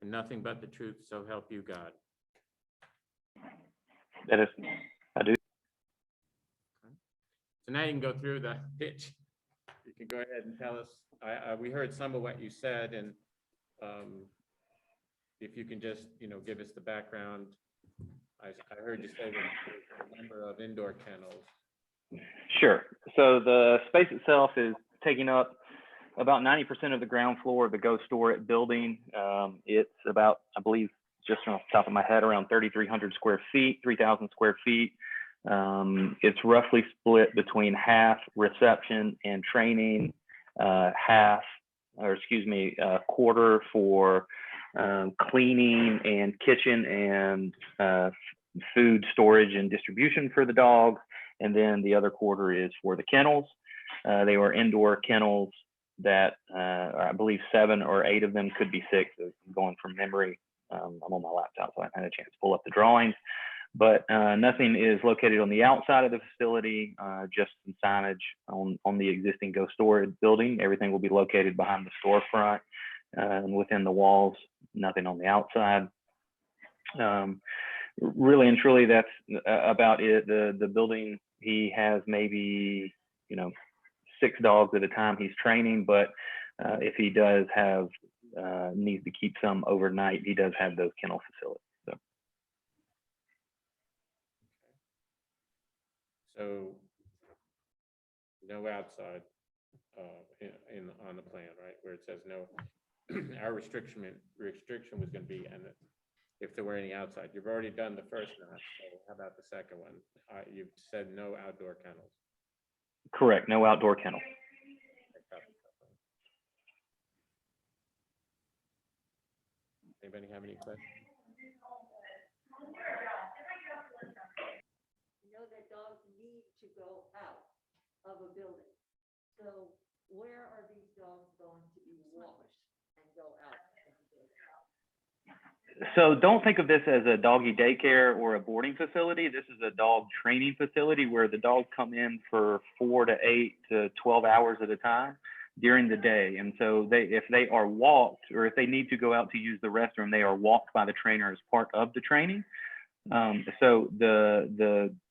and nothing but the truth, so help you God? That is, I do. So now you can go through the pitch. You can go ahead and tell us, we heard some of what you said, and if you can just, give us the background. I heard you say that the number of indoor kennels. Sure. So the space itself is taking up about 90% of the ground floor of the Go Store building. It's about, I believe, just off the top of my head, around 3,300 square feet, 3,000 square feet. It's roughly split between half reception and training, quarter for cleaning and kitchen and food storage and distribution for the dogs. And then the other quarter is for the kennels. They were indoor kennels that I believe 7 or 8 of them, could be 6. I'm going from memory. I'm on my laptop, so I haven't had a chance to pull up the drawings. But nothing is located on the outside of the facility, just some signage on the existing Go Store building. Everything will be located behind the storefront and within the walls, nothing on the outside. Really and truly, that's about it. The building, he has maybe 6 dogs at a time he's training, but if he does have needs to keep some overnight, he does have those kennel facilities. So no outside on the plan, right? Where it says no, our restriction was going to be, and if there were any outside. You've already done the first notch. So how about the second one? You've said no outdoor kennels. Correct. No outdoor kennel. Anybody have any questions? That dogs need to go out of a building. So where are these dogs going to be walked and go out of the building? So don't think of this as a doggy daycare or a boarding facility. This is a dog training facility where the dogs come in for 4 to 8 to 12 hours at a time during the day. And so if they are walked, or if they need to go out to use the restroom, they are walked by the trainer as part of the training. So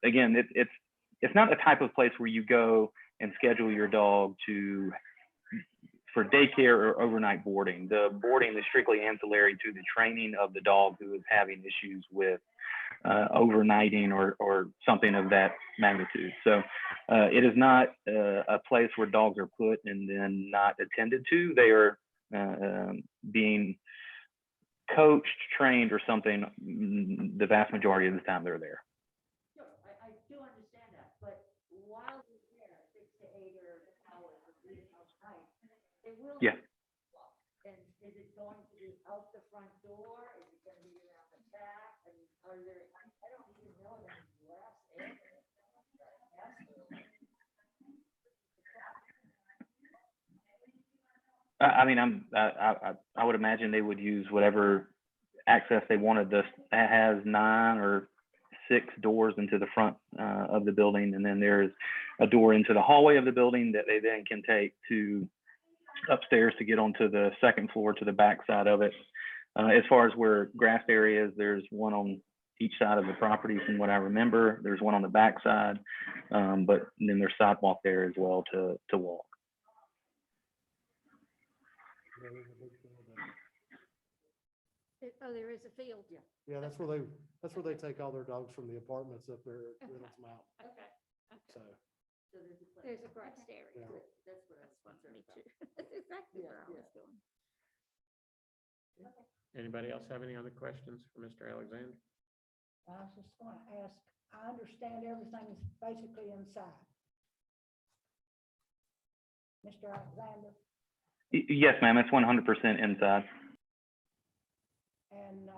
again, it's not a type of place where you go and schedule your dog for daycare or overnight boarding. The boarding is strictly ancillary to the training of the dog who is having issues with overnighting or something of that magnitude. So it is not a place where dogs are put and then not attended to. They are being coached, trained, or something. The vast majority of the time they're there. Sure, I do understand that, but while they're there, 6 to 8 or hours of leaving outside, they will. Yeah. And is it going to be out the front door? Is it going to be around the back? And are there? I don't even know of any grass area. I mean, I would imagine they would use whatever access they wanted. This has 9 or 6 doors into the front of the building, and then there's a door into the hallway of the building that they then can take to upstairs to get onto the second floor to the back side of it. As far as where grassed areas, there's one on each side of the property from what I remember. There's one on the back side, but then there's sidewalk there as well to walk. Oh, there is a field. Yeah. Yeah, that's where they take all their dogs from the apartments up there at Reynolds Mount. Okay. So, So there's a place. There's a grass area. yeah. That's what I was concerned Me about. too. That's exactly Yeah, where I was yeah. going. Anybody else have any other questions for Mr. Alexander? I was just going to ask, I understand everything is basically inside. Mr. Alexander, Yes, ma'am. It's 100% inside. and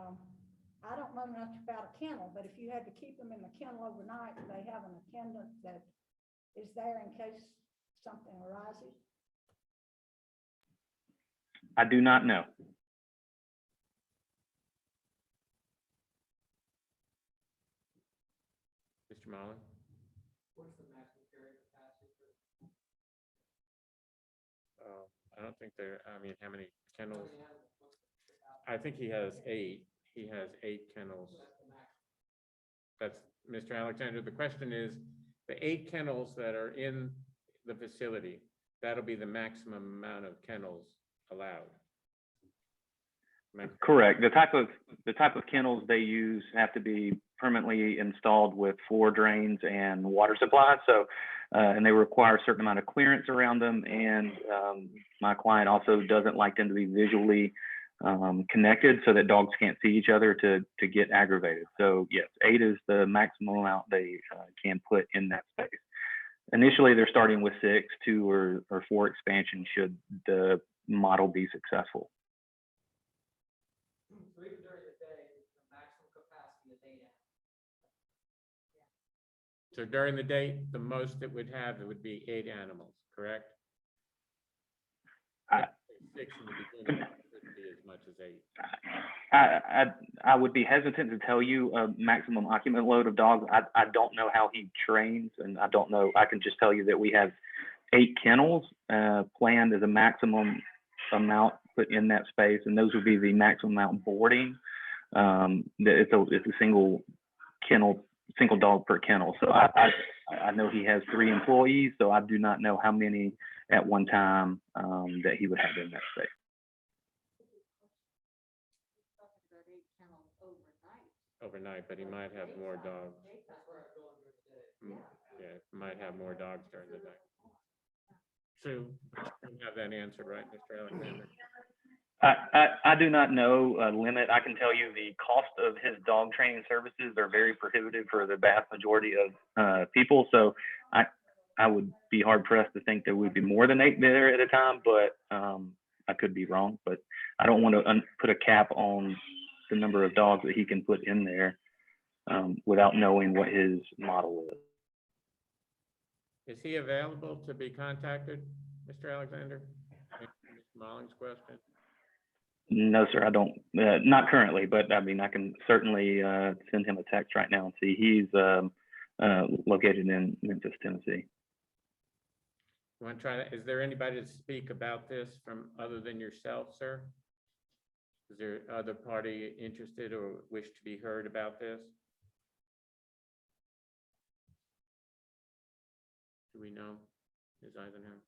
I don't know much about a kennel, but if you had to keep them in the kennel overnight, do they have an attendant that is there in case something arises? I do not know. Mr. Mahler? What's the maximum carrying capacity? I don't think I mean, how many kennels? I think he has 8. He has 8 kennels. that's Mr. Alexander. The question is, the 8 kennels that are in the facility, that'll be the maximum amount of kennels allowed. Correct. The type of kennels they use have to be permanently installed with floor drains and water supply. So, and they require a certain amount of clearance around them. And my client also doesn't like them to be visually connected so that dogs can't see each other to get aggravated. So yes, 8 is the maximum amount they can put in that space. Initially, they're starting with 6, 2 or 4 expansion should the model be successful. So even during the day, the maximum capacity is 8 animals. So during the day, the most it would have, it would be 8 animals, correct? I- 6 in the beginning, it wouldn't be as much as 8. I would be hesitant to tell you a maximum occupant load of dogs. I don't know how he trains, and I don't know. I can just tell you that we have 8 kennels planned as a maximum amount put in that space, and those would be the maximum amount boarding. It's a single kennel, single dog per kennel. So I know he has 3 employees, so I do not know how many at one time that he would have in that space. Talking about 8 kennels overnight. Overnight, but he might have more dogs. Yeah, might have more dogs during the day. Sue, you have that answered, right, Mr. Alexander? I do not know a limit. I can tell you the cost of his dog training services are very prohibitive for the vast majority of people. So I would be hard pressed to think there would be more than 8 there at a time, but I could be wrong. But I don't want to put a cap on the number of dogs that he can put in there without knowing what his model is. Is he available to be contacted, Mr. Alexander? Mr. Molling's question. No, sir, I don't. Not currently, but I mean, I can certainly send him a text right now and see. He's located in Memphis, Tennessee. You want to try that? Is there anybody to speak about this from other than yourself, sir? Is there other party interested or wish to be heard about this? Do we know, Ms. Eisenhower?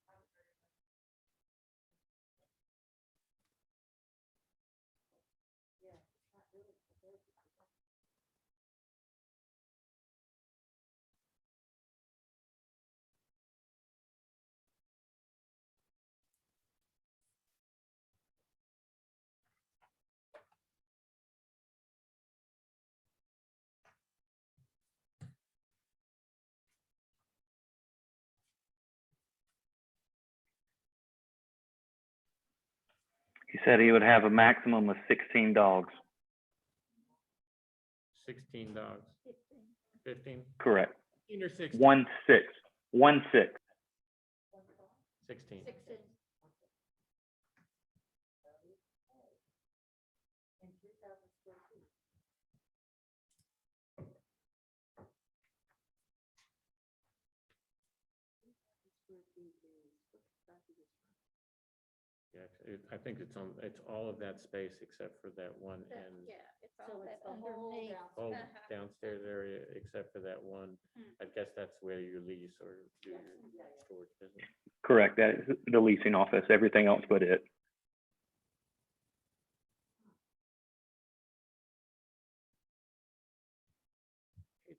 He said he would have a maximum of 16 dogs. 16 dogs. 15? Correct. 15 or 16? 1 6. 1 6. 16. 16. And 2,000 square feet. Yeah, I think it's all of that space except for that one end. Yeah, it's So all it's that the whole underneath. Whole Uh-huh. downstairs area except for that one. I guess that's where you lease or do your storage business. Correct. That is the leasing office. Everything else but it.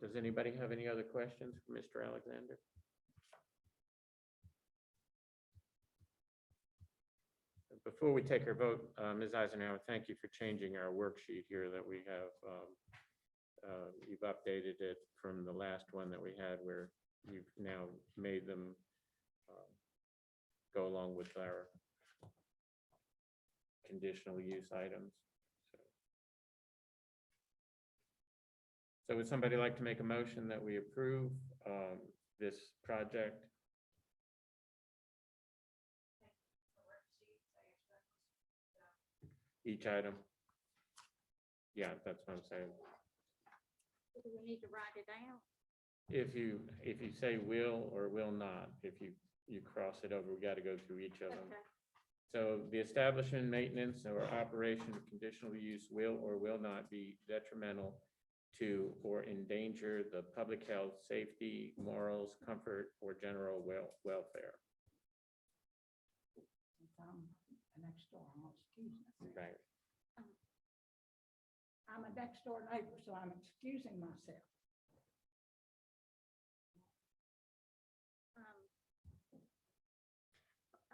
Does anybody have any other questions for Mr. Alexander? Before we take our vote, Ms. Eisenhower, thank you for changing our worksheet here that we have. You've updated it from the last one that we had where you've now made them go along with our conditional use items. So would somebody like to make a motion that we approve this project? Each item? Yeah, that's what I'm saying. Do we need to write it down? If you say will or will not, if you cross it over, we got to go through each of them. Okay. So the establishment, maintenance, or operation of conditional use will or will not be detrimental to or endanger the public health, safety, morals, comfort, or general welfare. Since I'm next door, I'm gonna excuse myself. Right. I'm a next door neighbor, so I'm excusing myself.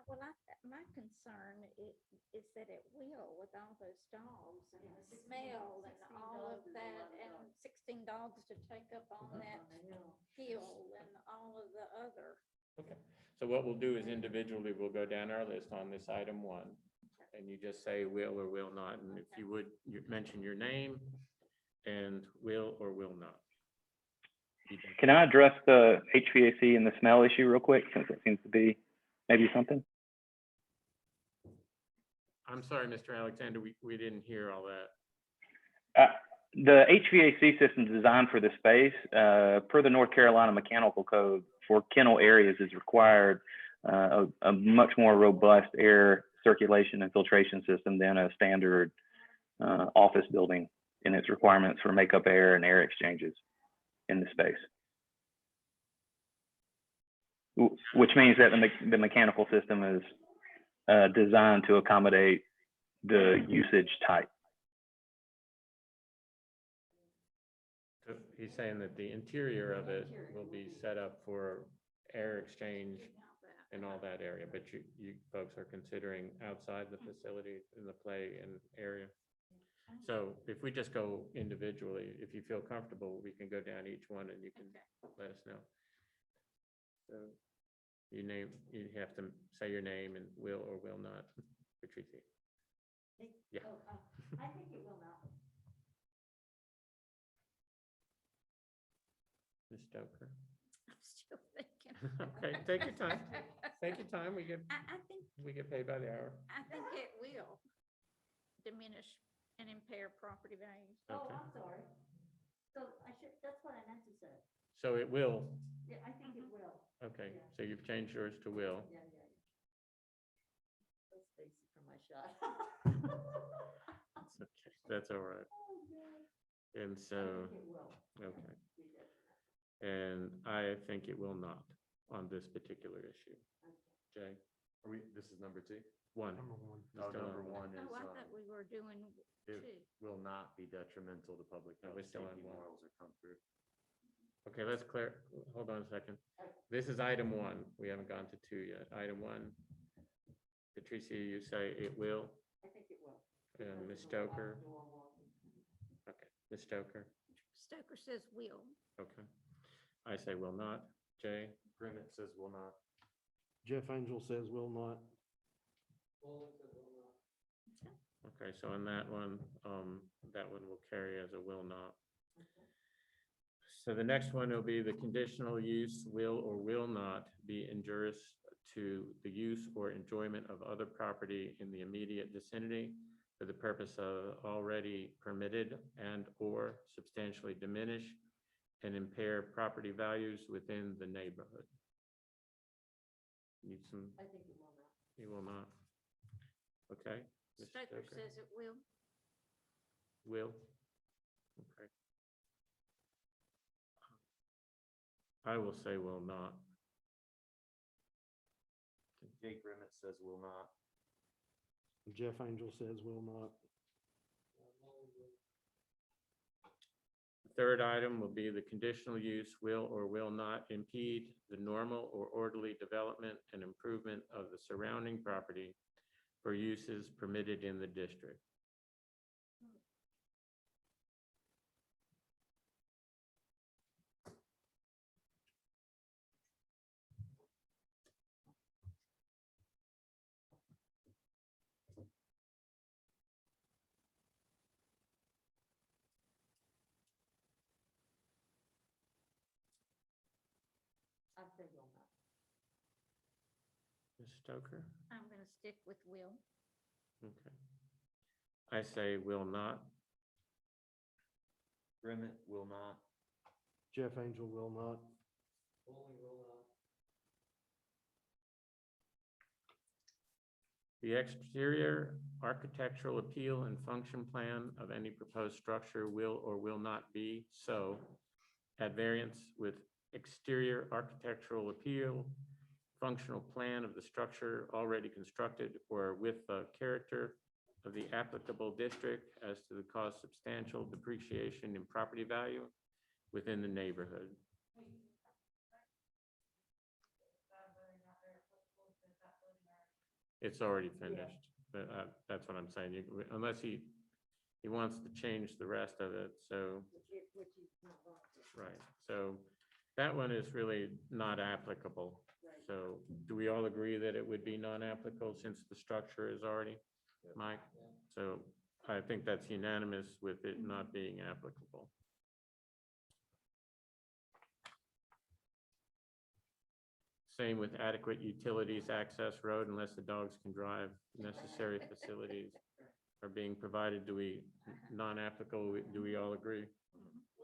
Well, my concern is that it will with all those dogs and the smell and all of that, and 16 dogs to take up on that hill and all of the other. Okay, so what we'll do is individually, we'll go down our list on this item 1, and you just say will or will not, and if you would, you mention your name and will or will not. Can I address the HVAC and the smell issue real quick, since it seems to be maybe something? I'm sorry, Mr. Alexander, we didn't hear all that. The HVAC system designed for the space, per the North Carolina Mechanical Code for kennel areas, is required a much more robust air circulation and filtration system than a standard office building in its requirements for makeup air and air exchanges in the space. Which means that the mechanical system is designed to accommodate the usage type. So he's saying that the interior of it will be set up for air exchange and all that area, but you folks are considering outside the facility in the play and area. So if we just go individually, if you feel comfortable, we can go down each one and you can let us know. So you have to say your name and will or will not, Patricia. Yeah. I think it will not. Ms. Stoker. I'm still thinking. Okay, take your time. Take your time. We get paid by the hour. I think it will diminish and impair property values. Oh, Okay. I'm sorry. So that's what I meant to say. So it will. Yeah, I think it will. Okay, so you've changed yours to will. Yeah. That's Stacy for my shot. That's okay. That's all right. And so, It will. okay. And I think it will not on this particular issue. Jay? This is number 2? 1. Number 1. Oh, Still number on 1 is, Oh, I thought we were doing it 2. will not be detrimental to public No, health, we're still on safety, 1. morals, or comfort. Okay, let's hold on a second. This is item 1. We haven't gone to 2 yet. Item 1. Patricia, you say it will? I think it will. And Ms. Stoker? Okay, Ms. Stoker? Stoker says will. Okay. I say will not. Jay? Grimmett says will not. Jeff Angel says will not. Okay, so on that one will carry as a will not. So the next one will be the conditional use will or will not be injurious to the use or enjoyment of other property in the immediate vicinity for the purpose of already permitted and or substantially diminish and impair property values within the neighborhood. Need some, I think it will not. you will not. Okay. Ms. Stoker Stoker? says it will. Will? Okay. I will say will not. Jake Grimmett says will not. Jeff Angel says will not. Third item will be the conditional use will or will not impede the normal or orderly development and improvement of the surrounding property for uses permitted in the district. I say will not. Ms. Stoker? I'm going to stick with will. Okay. I say will not. Grimmett will not. Jeff Angel will not. The exterior architectural appeal and function plan of any proposed structure will or will not be so at variance with exterior architectural appeal, functional plan of the structure already constructed, or with the character of the applicable district as to cause substantial depreciation in property value within the neighborhood. It's already finished, but that's what I'm saying. Unless he wants to change the rest of it, so, Which is not going to. right. So that one is really not applicable. Right. So do we all agree that it would be non-applicable since the structure is already, Mike? So I think that's unanimous with it not being applicable. Same with adequate utilities, access road, unless the dogs can drive, necessary facilities are being provided. Do we, non-applicable, do we all agree?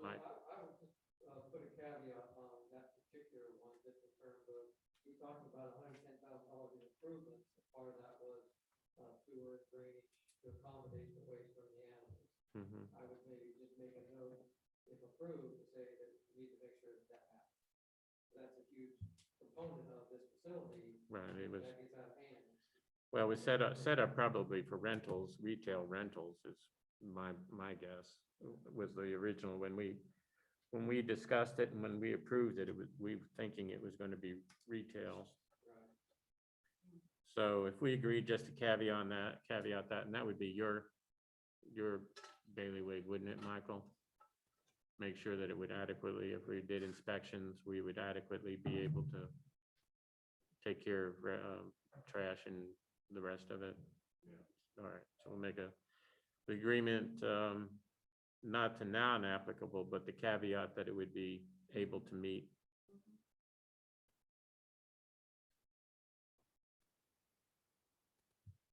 Mike? I would just put a caveat on that particular one, just in terms of, we talked about $110,000 in improvements. Part of that was sewer drainage to accommodate the waste from the animals. Mhm. I would maybe just make a note, if approved, to say that we need to make sure that that happens. That's a huge component of this facility. Right, it was, That gets out of hand. well, it was set up probably for rentals, retail rentals is my guess, was the original, when we discussed it and when we approved it, we were thinking it was going to be retail. Right. So if we agreed just to caveat that, and that would be your bailiwick, wouldn't it, Michael? Make sure that it would adequately, if we did inspections, we would adequately be able to take care of trash and the rest of it. All right, so we'll make the agreement not to non-applicable, but the caveat that it would be able to meet.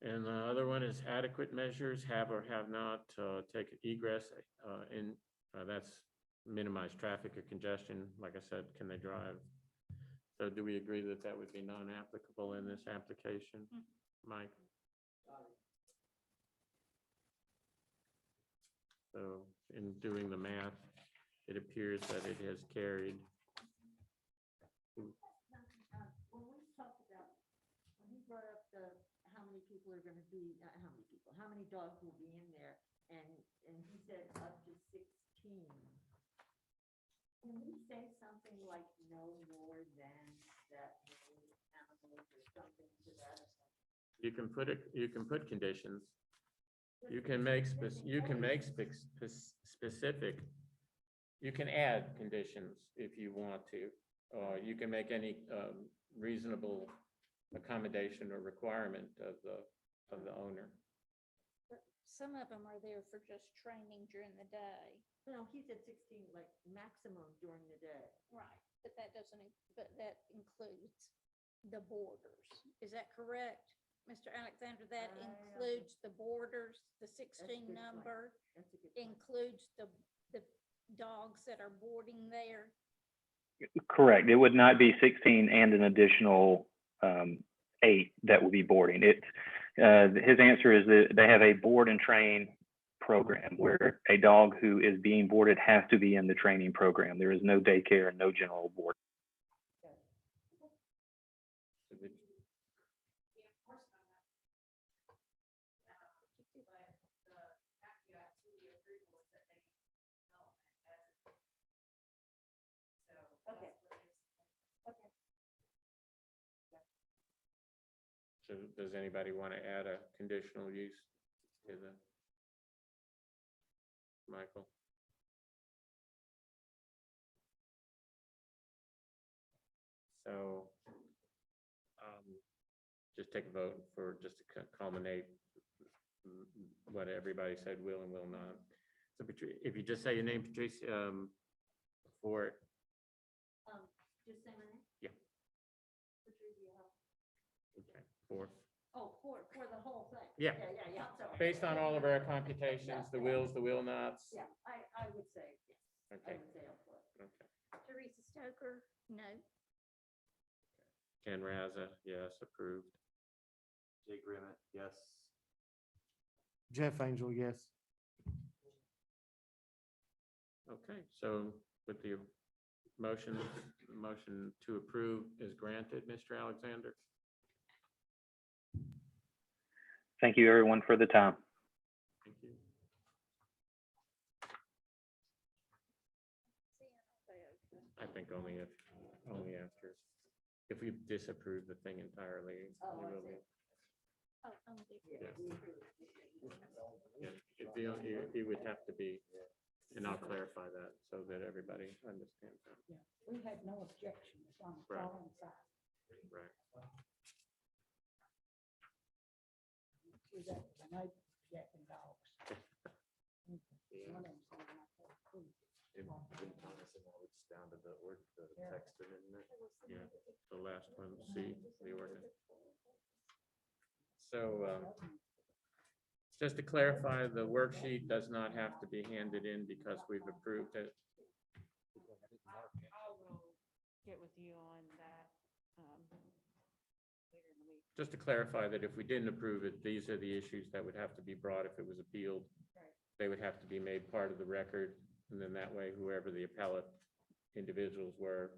And the other one is adequate measures have or have not taken egress that's minimize traffic or congestion. Like I said, can they drive? So do we agree that that would be non-applicable in this application, Mike? So in doing the math, it appears that it has carried. When we talked about, when he brought up how many people are gonna be, how many dogs will be in there, and he said up to 16. Can we say something like no more than that many animals or something to that? You can put conditions. You can make specific. You can add conditions if you want to. You can make any reasonable accommodation or requirement of the owner. But some of them are there for just training during the day. No, he said 16, like maximum during the day. Right. But that includes the borders. Is that correct, Mr. Alexander? That includes the borders, the 16 good point. number, That's a good point. includes the dogs that are boarding there. Correct. It would not be 16 and an additional 8 that would be boarding. His answer is that they have a board and train program where a dog who is being boarded has to be in the training program. There is no daycare and no general board. So does anybody want to add a conditional use to the, Michael? So just take a vote for just to culminate what everybody said will and will not. So if you just say your name, Patrice, for it. Just say my name? Yeah. Okay, for. Oh, for the whole thing? Yeah. Yeah, I'm sorry. Based on all of our computations, the wills, the will nots. Yeah, I would say, yes. I Okay, would say I'm for it. okay. Teresa Stoker, no. Ken Raza, yes, approved. Jake Grimmett, yes. Jeff Angel, yes. Okay, so with the motion to approve is granted, Mr. Alexander. Thank you, everyone, for the time. Thank you. I think only after, if we disapprove the thing entirely. we will be. Yeah, it would have to be, and I'll clarify that so that everybody understands that. Yeah, we had no objections on the Right. following side. Right. To that, no objecting dogs. Yeah. One of them said, "I can't approve." And honestly, now it's down to the Yeah. text amendment. Yeah, the last one, C, the ordinance. So, just to clarify, the worksheet does not have to be handed in because we've approved it. I will get with you on that, later in the week. Just to clarify that if we didn't approve it, these are the issues that would have to be brought if it was appealed. Right. They would have to be made part of the record, and then that way, whoever the appellate individuals were,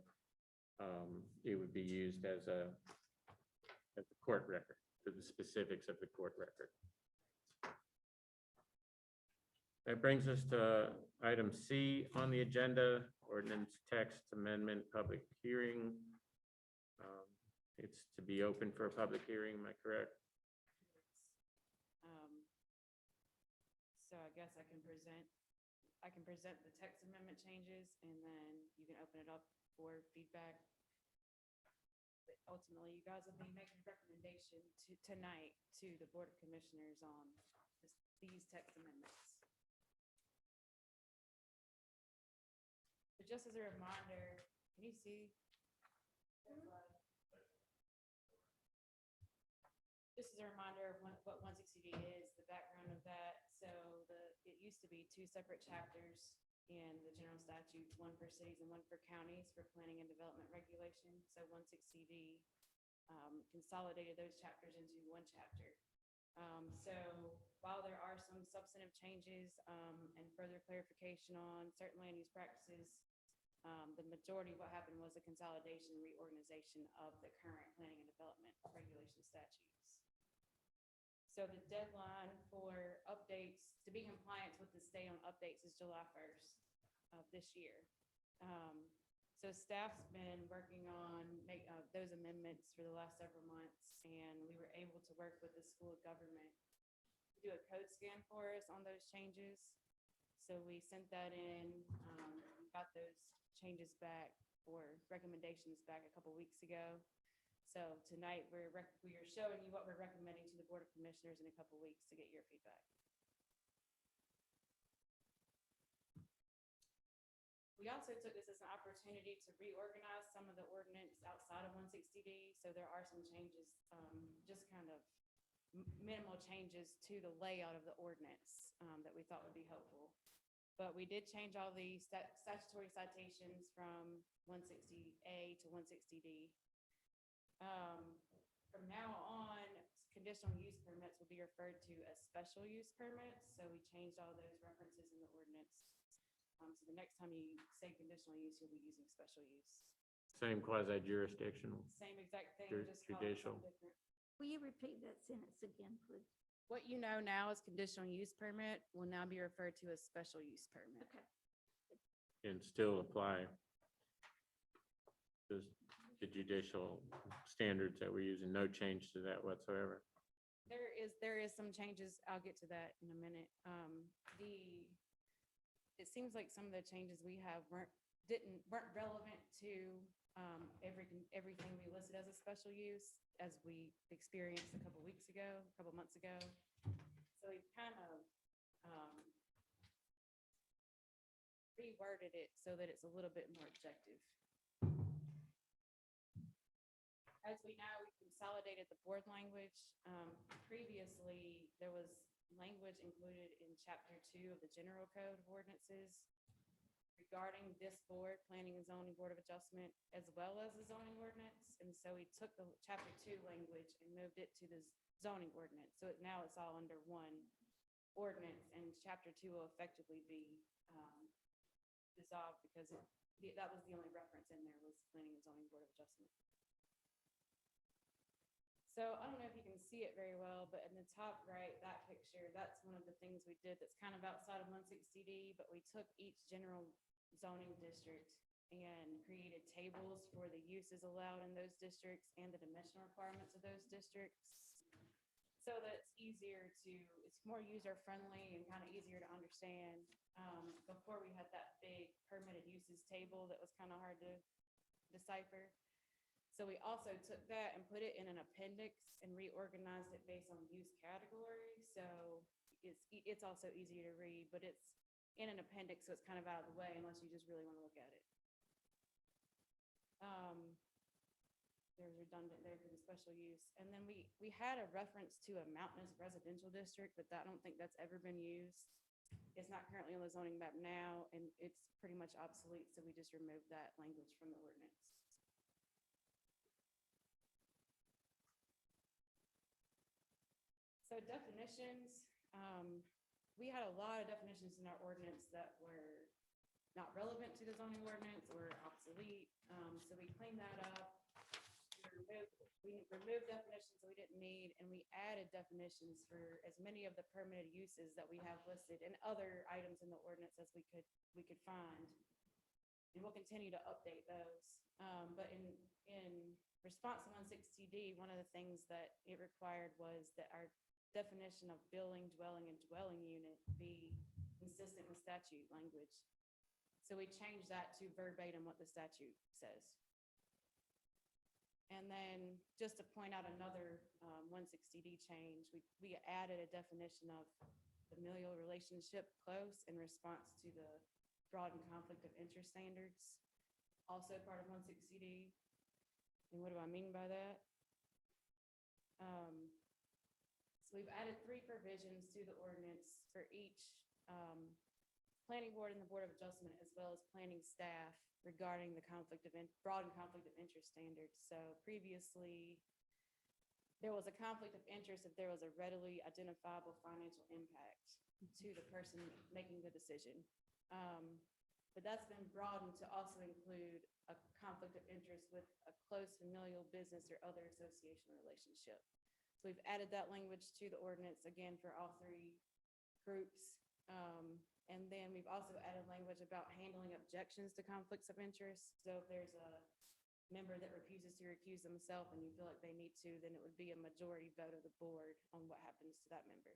it would be used as a court record, for the specifics of the court record. That brings us to item C on the agenda, ordinance text amendment, public hearing. It's to be open for a public hearing, am I correct? So I guess I can present the text amendment changes, and then you can open it up for feedback. But ultimately, you guys will be making a recommendation tonight to the Board of Commissioners on these text amendments. But just as a reminder, can you see? Just as a reminder of what 160D is, the background of that. So it used to be two separate chapters in the general statutes, one for cities and one for counties for planning and development regulation. So 160D consolidated those chapters into one chapter. So while there are some substantive changes and further clarification on certain land use practices, the majority of what happened was a consolidation, reorganization of the current planning and development regulation statutes. So the deadline for updates, to be compliant with the state on updates, is July 1st of this year. So staff's been working on those amendments for the last several months, and we were able to work with the School of Government to do a code scan for us on those changes. So we sent that in, got those changes back or recommendations back a couple weeks ago. So tonight we are showing you what we're recommending to the Board of Commissioners in a couple weeks to get your feedback. We also took this as an opportunity to reorganize some of the ordinance outside of 160D. So there are some changes, just kind of minimal changes to the layout of the ordinance that we thought would be helpful. But we did change all the statutory citations from 160A to 160D. From now on, conditional use permits will be referred to as special use permits. So we changed all those references in the ordinance. So the next time you say conditional use, you'll be using special use. Same quasi jurisdictional. Same exact thing, just call it Judicial. something different. Will you repeat that sentence again, please? What you know now as conditional use permit will now be referred to as special use permit. Okay. And still apply the judicial standards that we're using, no change to that whatsoever. There is some changes. I'll get to that in a minute. It seems like some of the changes we have weren't relevant to everything we listed as a special use, as we experienced a couple months ago. So we kind of reworded it so that it's a little bit more objective. As we know, we consolidated the board language. Previously, there was language included in Chapter 2 of the General Code of Ordinances regarding this board, Planning and Zoning Board of Adjustment, as well as the zoning ordinance. And so we took the Chapter 2 language and moved it to the zoning ordinance. So now it's all under one ordinance, and chapter 2 will effectively be dissolved because that was the only reference in there was planning and zoning board of adjustment. So I don't know if you can see it very well, but in the top right, that picture, that's one of the things we did that's kind of outside of 160D, but we took each general zoning district and created tables for the uses allowed in those districts and the dimensional requirements of those districts. So that it's more user friendly and kind of easier to understand. Before we had that big permitted uses table that was kind of hard to decipher. So we also took that and put it in an appendix and reorganized it based on use category. So it's also easier to read, but it's in an appendix, so it's kind of out of the way unless you just really want to look at it. There's redundant there for the special use. And then we had a reference to a mountainous residential district, but I don't think that's ever been used. It's not currently on the zoning map now, and it's pretty much obsolete, so we just removed that language from the ordinance. So definitions, we had a lot of definitions in our ordinance that were not relevant to the zoning ordinance or obsolete. So we cleaned that up. We removed definitions that we didn't need, and we added definitions for as many of the permitted uses that we have listed and other items in the ordinance as we could find. And we'll continue to update those. But in response to 160D, one of the things that it required was that our definition of building, dwelling, and dwelling unit be consistent with statute language. So we changed that to verbatim what the statute says. And then just to point out another 160D change, we added a definition of familial relationship close in response to the fraud and conflict of interest standards, also part of 160D. And what do I mean by that? So we've added 3 provisions to the ordinance for each planning board and the board of adjustment, as well as planning staff regarding the fraud and conflict of interest standards. So previously, there was a conflict of interest if there was a readily identifiable financial impact to the person making the decision. But that's been broadened to also include a conflict of interest with a close familial business or other association relationship. So we've added that language to the ordinance again for all 3 groups. And then we've also added language about handling objections to conflicts of interest. So if there's a member that refuses to recuse themselves and you feel like they need to, then it would be a majority vote of the board on what happens to that member.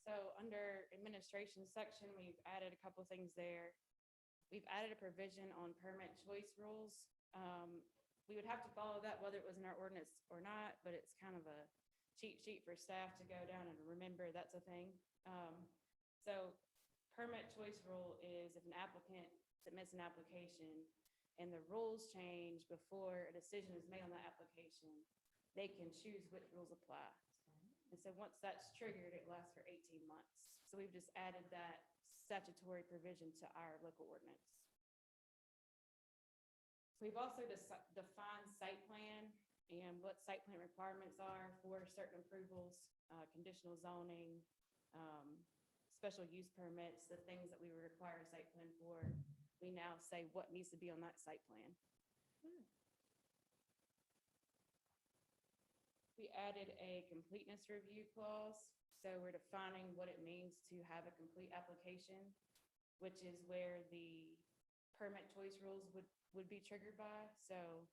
So under administration section, we've added a couple things there. We've added a provision on permit choice rules. We would have to follow that whether it was in our ordinance or not, but it's kind of a cheat sheet for staff to go down and remember that's a thing. So permit choice rule is if an applicant submits an application and the rules change before a decision is made on that application, they can choose which rules apply. And so once that's triggered, it lasts for 18 months. So we've just added that statutory provision to our local ordinance. We've also defined site plan and what site plan requirements are for certain approvals, conditional zoning, special use permits, the things that we would require a site plan for. We now say what needs to be on that site plan. We added a completeness review clause. So we're defining what it means to have a complete application, which is where the permit choice rules would be triggered by. So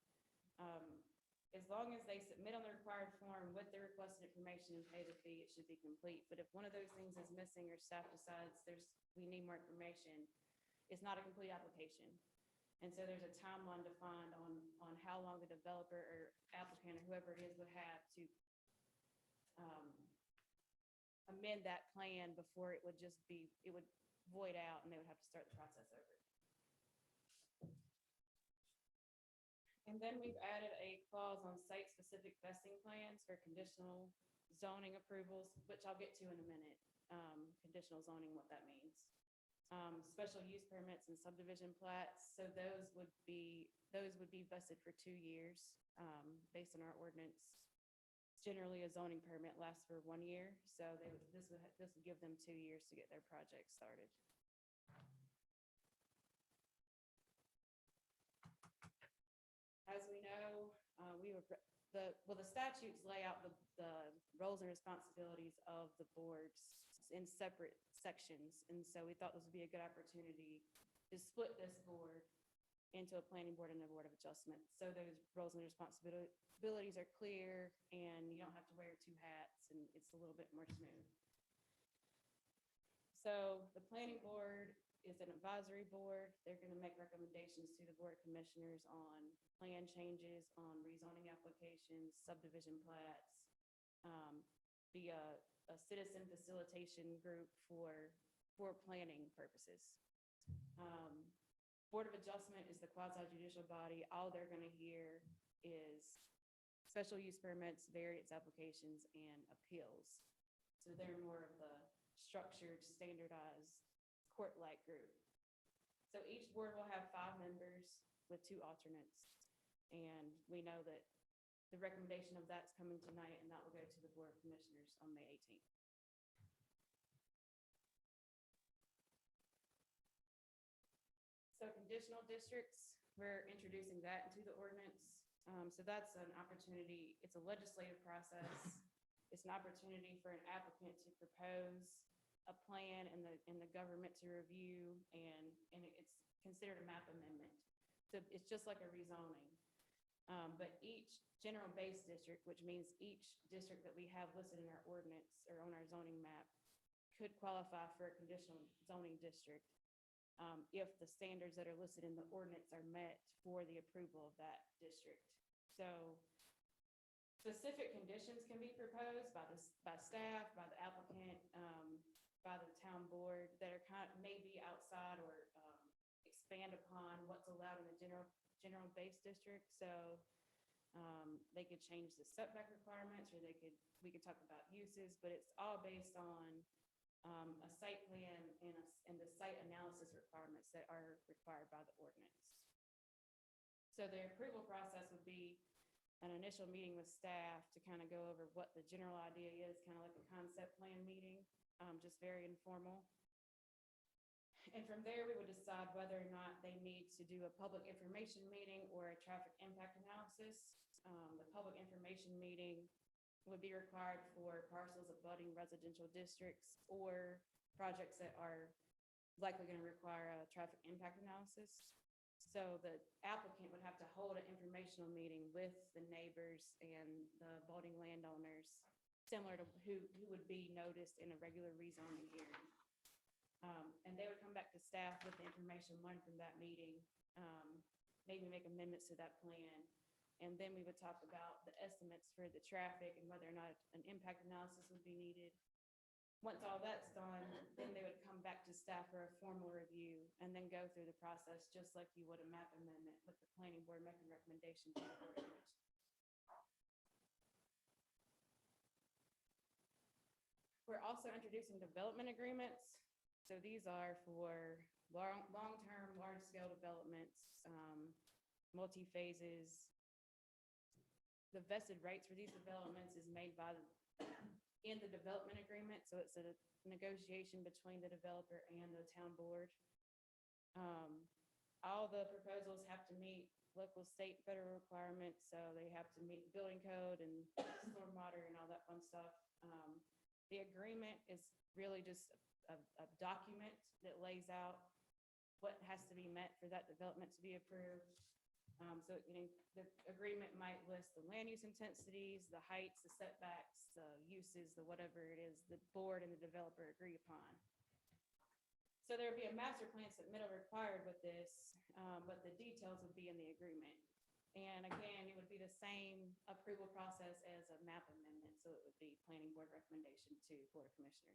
as long as they submit on the required form with the requested information and pay the fee, it should be complete. But if one of those things is missing or staff decides we need more information, it's not a complete application. And so there's a timeline defined on how long the developer or applicant or whoever it is would have to amend that plan before it would void out and they would have to start the process over. And then we've added a clause on site-specific vesting plans for conditional zoning approvals, which I'll get to in a minute, conditional zoning, what that means. special use permits and subdivision plats. So those would be vested for 2 years, based on our ordinance. Generally, a zoning permit lasts for 1 year, so this would give them 2 years to get their project started. As we know, the statutes lay out the roles and responsibilities of the boards in separate sections. And so we thought this would be a good opportunity to split this board into a planning board and a board of adjustment. So those roles and responsibilities are clear and you don't have to wear 2 hats and it's a little bit more smooth. So the planning board is an advisory board. They're going to make recommendations to the board of commissioners on plan changes, on rezoning applications, subdivision plats, be a citizen facilitation group for planning purposes. Board of Adjustment is the quasi judicial body. All they're going to hear is special use permits, variance applications, and appeals. So they're more of the structured, standardized court-like group. So each board will have 5 members with 2 alternates. And we know that the recommendation of that's coming tonight, and that will go to the Board of Commissioners on May 18th. So conditional districts, we're introducing that into the ordinance. So that's an opportunity. It's a legislative process. It's an opportunity for an applicant to propose a plan and the government to review, and it's considered a map amendment. So it's just like a rezoning. But each general base district, which means each district that we have listed in our ordinance or on our zoning map, could qualify for a conditional zoning district if the standards that are listed in the ordinance are met for the approval of that district. So specific conditions can be proposed by staff, by the applicant, by the town board that are maybe outside or expand upon what's allowed in the general base district. So they could change the setback requirements, or we could talk about uses, but it's all based on a site plan and the site analysis requirements that are required by the ordinance. So the approval process would be an initial meeting with staff to kind of go over what the general idea is, kind of like a concept plan meeting, just very informal. And from there, we would decide whether or not they need to do a public information meeting or a traffic impact analysis. The public information meeting would be required for parcels abutting residential districts or projects that are likely going to require a traffic impact analysis. So the applicant would have to hold an informational meeting with the neighbors and the voting landowners, similar to who would be noticed in a regular rezoning hearing. And they would come back to staff with the information learned from that meeting, maybe make amendments to that plan. And then we would talk about the estimates for the traffic and whether or not an impact analysis would be needed. Once all that's done, then they would come back to staff for a formal review and then go through the process just like you would a map amendment, with the planning board making recommendations to the board of commissioners. We're also introducing development agreements. So these are for long-term, large-scale developments, multi-phases. The vested rights for these developments is made in the development agreement. So it's a negotiation between the developer and the town board. All the proposals have to meet local, state, federal requirements. So they have to meet the building code and stormwater and all that fun stuff. The agreement is really just a document that lays out what has to be met for that development to be approved. So the agreement might list the land use intensities, the heights, the setbacks, the uses, the whatever it is the board and the developer agree upon. So there would be a master plan submittal required with this, but the details would be in the agreement. And again, it would be the same approval process as a map amendment. So it would be planning board recommendation to Board of Commissioners.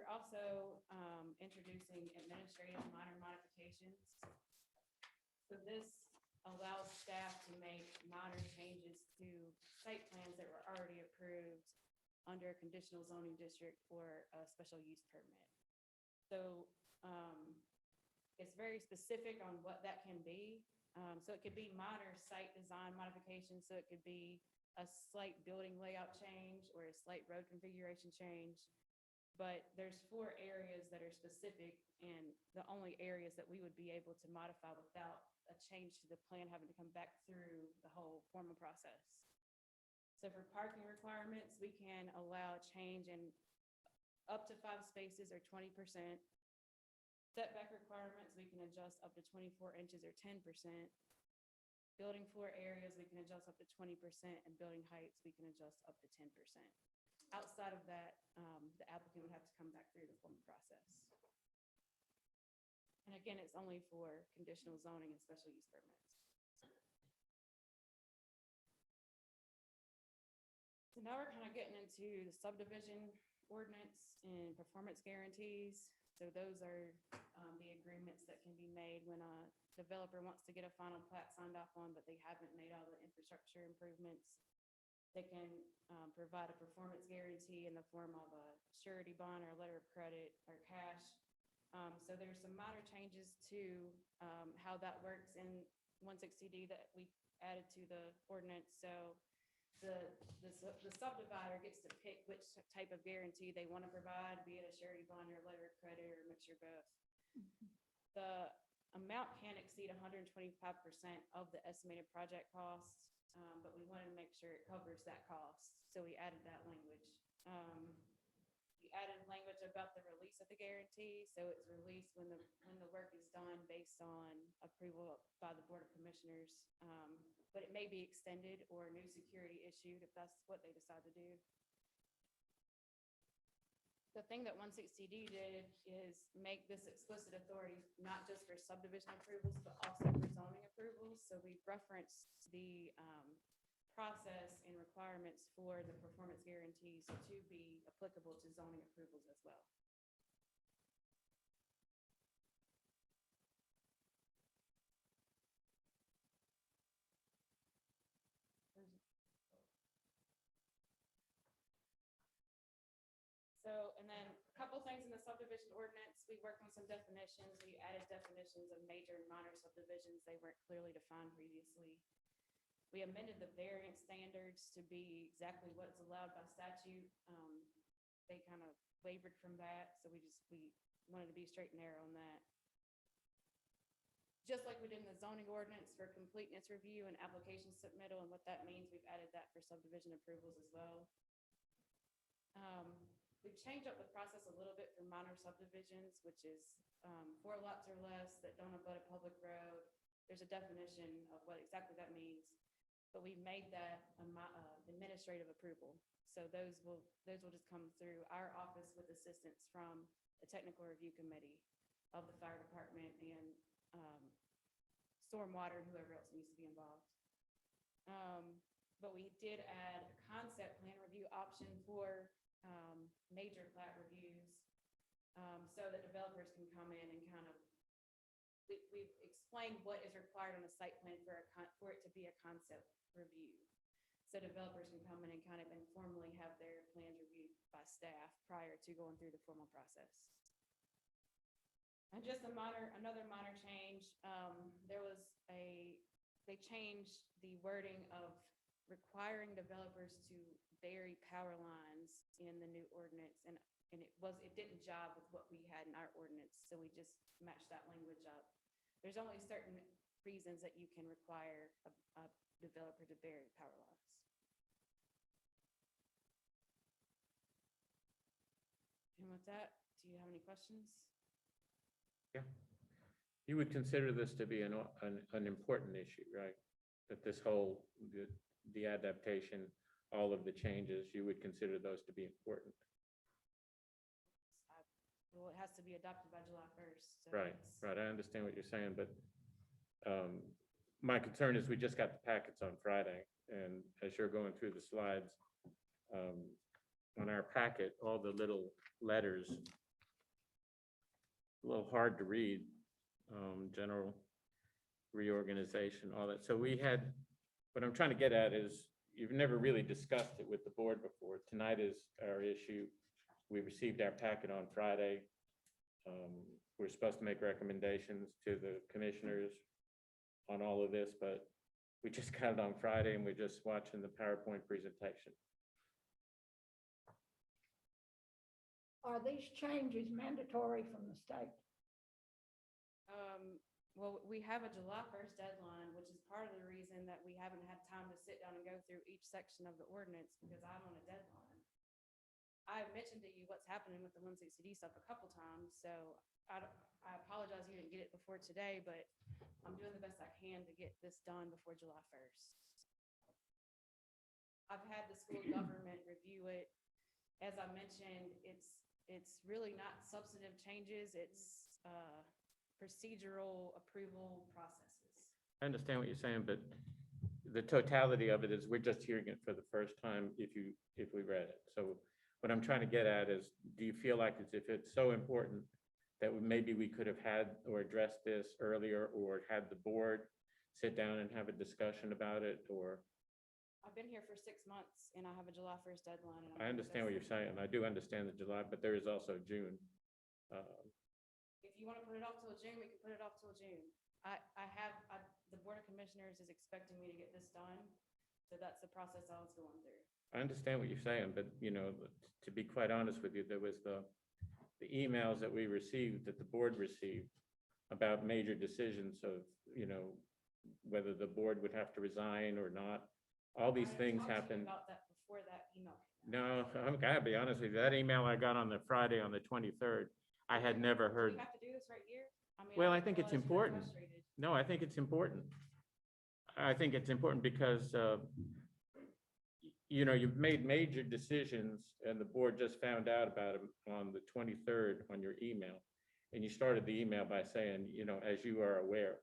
We're also introducing administrative minor modifications. So this allows staff to make minor changes to site plans that were already approved under a conditional zoning district for a special use permit. So it's very specific on what that can be. So it could be minor site design modifications. So it could be a slight building layout change or a slight road configuration change. But there's 4 areas that are specific, and the only areas that we would be able to modify without a change to the plan having to come back through the whole formal process. So for parking requirements, we can allow a change in up to 5 spaces or 20%. Setback requirements, we can adjust up to 24 inches or 10%. Building floor areas, we can adjust up to 20%, and building heights, we can adjust up to 10%. Outside of that, the applicant would have to come back through the formal process. And again, it's only for conditional zoning and special use permits. So now we're kind of getting into the subdivision ordinance and performance guarantees. So those are the agreements that can be made when a developer wants to get a final plat signed off on, but they haven't made all the infrastructure improvements. They can provide a performance guarantee in the form of a surety bond or a letter of credit or cash. So there's some minor changes to how that works in 160D that we added to the ordinance. So the subdivider gets to pick which type of guarantee they want to provide, be it a surety bond or a letter of credit or a mixture of both. The amount can exceed 125% of the estimated project cost. But we wanted to make sure it covers that cost. So we added that language. We added language about the release of the guarantee. So it's released when the work is done based on approval by the Board of Commissioners. But it may be extended or new security issued if that's what they decide to do. The thing that 160D did is make this explicit authority, not just for subdivision approvals, but also for zoning approvals. So we've referenced the process and requirements for the performance guarantees to be applicable to zoning approvals as well. So, and then a couple things in the subdivision ordinance, we worked on some definitions. We added definitions of major and minor subdivisions. They weren't clearly defined previously. We amended the variance standards to be exactly what's allowed by statute. They kind of wavered from that, so we wanted to be straight and narrow on that. Just like we did in the zoning ordinance for completeness review and application submittal and what that means, we've added that for subdivision approvals as well. We've changed up the process a little bit for minor subdivisions, which is 4 lots or less that don't abut a public road. There's a definition of what exactly that means, but we made that administrative approval. So those will just come through our office with assistance from the technical review committee of the fire department and stormwater and whoever else needs to be involved. But we did add a concept plan review option for major plat reviews, so that developers can come in and kind of, we've explained what is required on a site plan for it to be a concept review. So developers can come in and kind of informally have their plans reviewed by staff prior to going through the formal process. And just another minor change, they changed the wording of requiring developers to bury power lines in the new ordinance, and it didn't jive with what we had in our ordinance, so we just matched that language up. There's only certain reasons that you can require a developer to bury power lines. And with that, do you have any questions? Yeah. You would consider this to be an important issue, right? That this whole, the adaptation, all of the changes, you would consider those to be important. Well, it has to be adopted by July 1st. So Right, right. I understand what you're saying, but my concern is we just got the packets on Friday, and as you're going through the slides, on our packet, all the little letters, a little hard to read, general reorganization, all that. So we had, what I'm trying to get at is you've never really discussed it with the board before. Tonight is our issue. We received our packet on Friday. We're supposed to make recommendations to the commissioners on all of this, but we just got it on Friday and we're just watching the PowerPoint presentation. Are these changes mandatory from the state? Well, we have a July 1st deadline, which is part of the reason that we haven't had time to sit down and go through each section of the ordinance because I'm on a deadline. I've mentioned to you what's happening with the 160D stuff a couple times, so I apologize you didn't get it before today, but I'm doing the best I can to get this done before July 1st. I've had the school government review it. As I mentioned, it's really not substantive changes, it's procedural approval processes. I understand what you're saying, but the totality of it is we're just hearing it for the first time if we read it. So what I'm trying to get at is, do you feel like if it's so important that maybe we could have had or addressed this earlier or had the board sit down and have a discussion about it? Or I've been here for 6 months and I have a July 1st deadline. And I understand what you're saying. I do understand the July, but there is also June. If you want to put it off till June, we can put it off till June. The Board of Commissioners is expecting me to get this done. So that's the process I was going through. I understand what you're saying, but to be quite honest with you, there was the emails that we received, that the board received about major decisions of, whether the board would have to resign or not. All these things happen. About that before that email. No, I'm gotta be honest with you. That email I got on the Friday on the 23rd, I had never Do heard. you have to do this right here? I mean, Well, I didn't think it's realize you were important. frustrated. No, I think it's important. I think it's important because, you've made major decisions and the board just found out about them on the 23rd on your email. And you started the email by saying, as you are aware.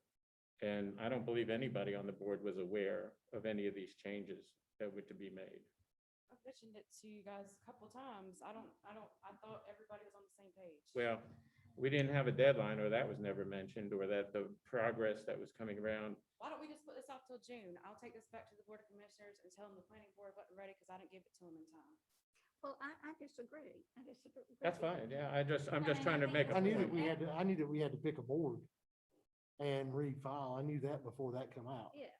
And I don't believe anybody on the board was aware of any of these changes that were to be made. I've mentioned it to you guys a couple times. I thought everybody was on the same page. Well, we didn't have a deadline, or that was never mentioned, or that the progress that was coming around. Why don't we just put this off till June? I'll take this back to the Board of Commissioners and tell them the planning board wasn't ready because I didn't give it to them in time. Well, I disagree. I disagree. That's fine. Yeah, I'm just trying to make a I knew that point. I knew that we had to pick a board and refile. I knew that before that come out. Yeah,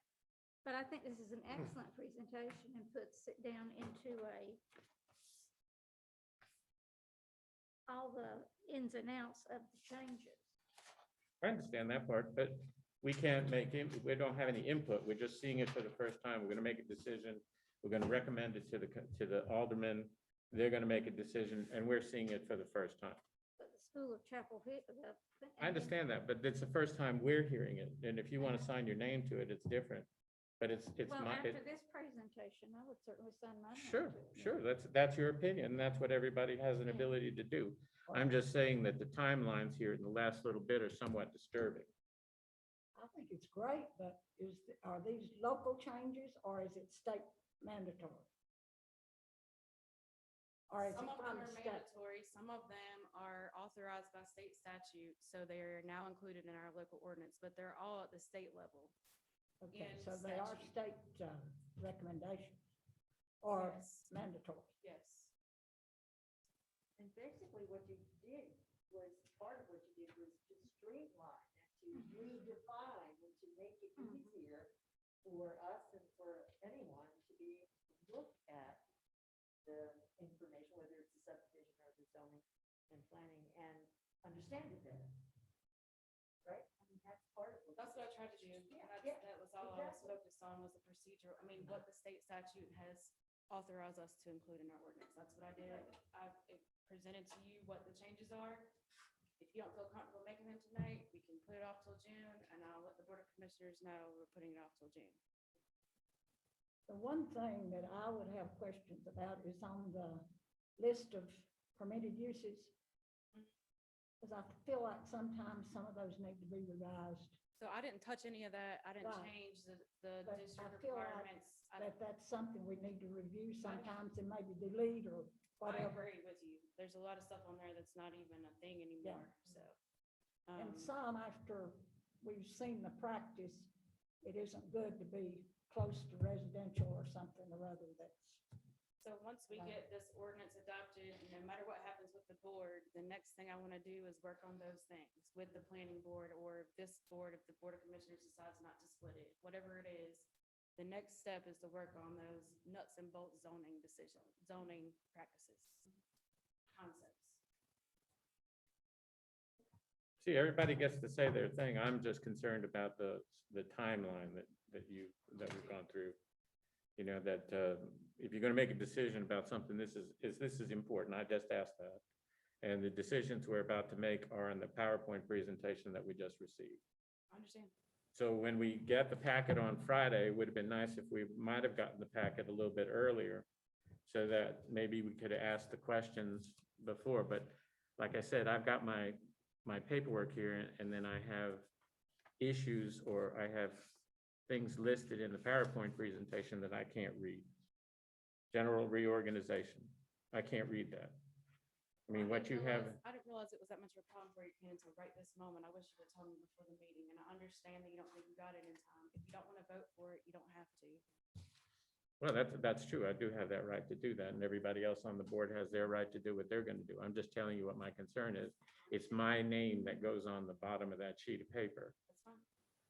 but I think this is an excellent presentation and puts it down into all the ins and outs of the changes. I understand that part, but we can't we don't have any input. We're just seeing it for the first time. We're gonna make a decision. We're gonna recommend it to the aldermen. They're gonna make a decision, and we're seeing it for the first time. But the School of Chapel Hill. I understand that, but it's the first time we're hearing it. And if you want to sign your name to it, it's different. But it's Well, my, after this presentation, I would certainly sign my name. sure, to it. sure. That's your opinion. That's what everybody has an ability to do. I'm just saying that the timelines here in the last little bit are somewhat disturbing. I think it's great, but are these local changes or is it state mandatory? Or is it Some of from them the are state? mandatory, some of them are authorized by state statute, so they're now included in our local ordinance, but they're all at the state level. Okay, in so they are statute. state recommendations or Yes. mandatory. Yes. And basically what you did was, part of what you did was to streamline and to redefine and to make it easier for us and for anyone to be able to look at the information, whether it's the subdivision or the zoning and planning, and understand it better. Right? I mean, that's part of what. That's what I tried to do. Yeah, That yeah, was all I was exactly. focused on was the procedure. I mean, what the state statute has authorized us to include in our ordinance. That's what I did. I've presented to you what the changes are. If you don't feel comfortable making them tonight, we can put it off till June, and I'll let the Board of Commissioners know we're putting it off till June. The one thing that I would have questions about is on the list of permitted uses. Because I feel like sometimes some of those need to be revised. So I didn't touch any of that. I didn't Right. change the But I district feel like requirements. That's something we need to review sometimes and maybe delete or I whatever. agree with you. There's a lot of stuff on there that's not even a thing anymore, so. And um, some after we've seen the practice, it isn't good to be close to residential or something or other that's, So once we get this ordinance adopted, no matter what happens with the board, the next thing I want to do is work on those things with the planning board or this board, if the Board of Commissioners decides not to split it, whatever it is. The next step is to work on those nuts and bolts zoning decisions, zoning practices, concepts. See, everybody gets to say their thing. I'm just concerned about the timeline that we've gone through. You know, that if you're gonna make a decision about something, this is important. I just asked that. And the decisions we're about to make are in the PowerPoint presentation that we just received. I understand. So when we get the packet on Friday, it would have been nice if we might have gotten the packet a little bit earlier so that maybe we could have asked the questions before. But like I said, I've got my paperwork here, and then I have issues, or I have things listed in the PowerPoint presentation that I can't read. General reorganization. I can't read that. I mean, what you have, I didn't realize it was that much of a problem for you, Ken, until right this moment. I wish you would have told me before the meeting, and I understand that you don't think you got it in time. If you don't want to vote for it, you don't have to. well, that's true. I do have that right to do that, and everybody else on the board has their right to do what they're gonna do. I'm just telling you what my concern is. It's my name that goes on the bottom of that sheet of paper. That's fine.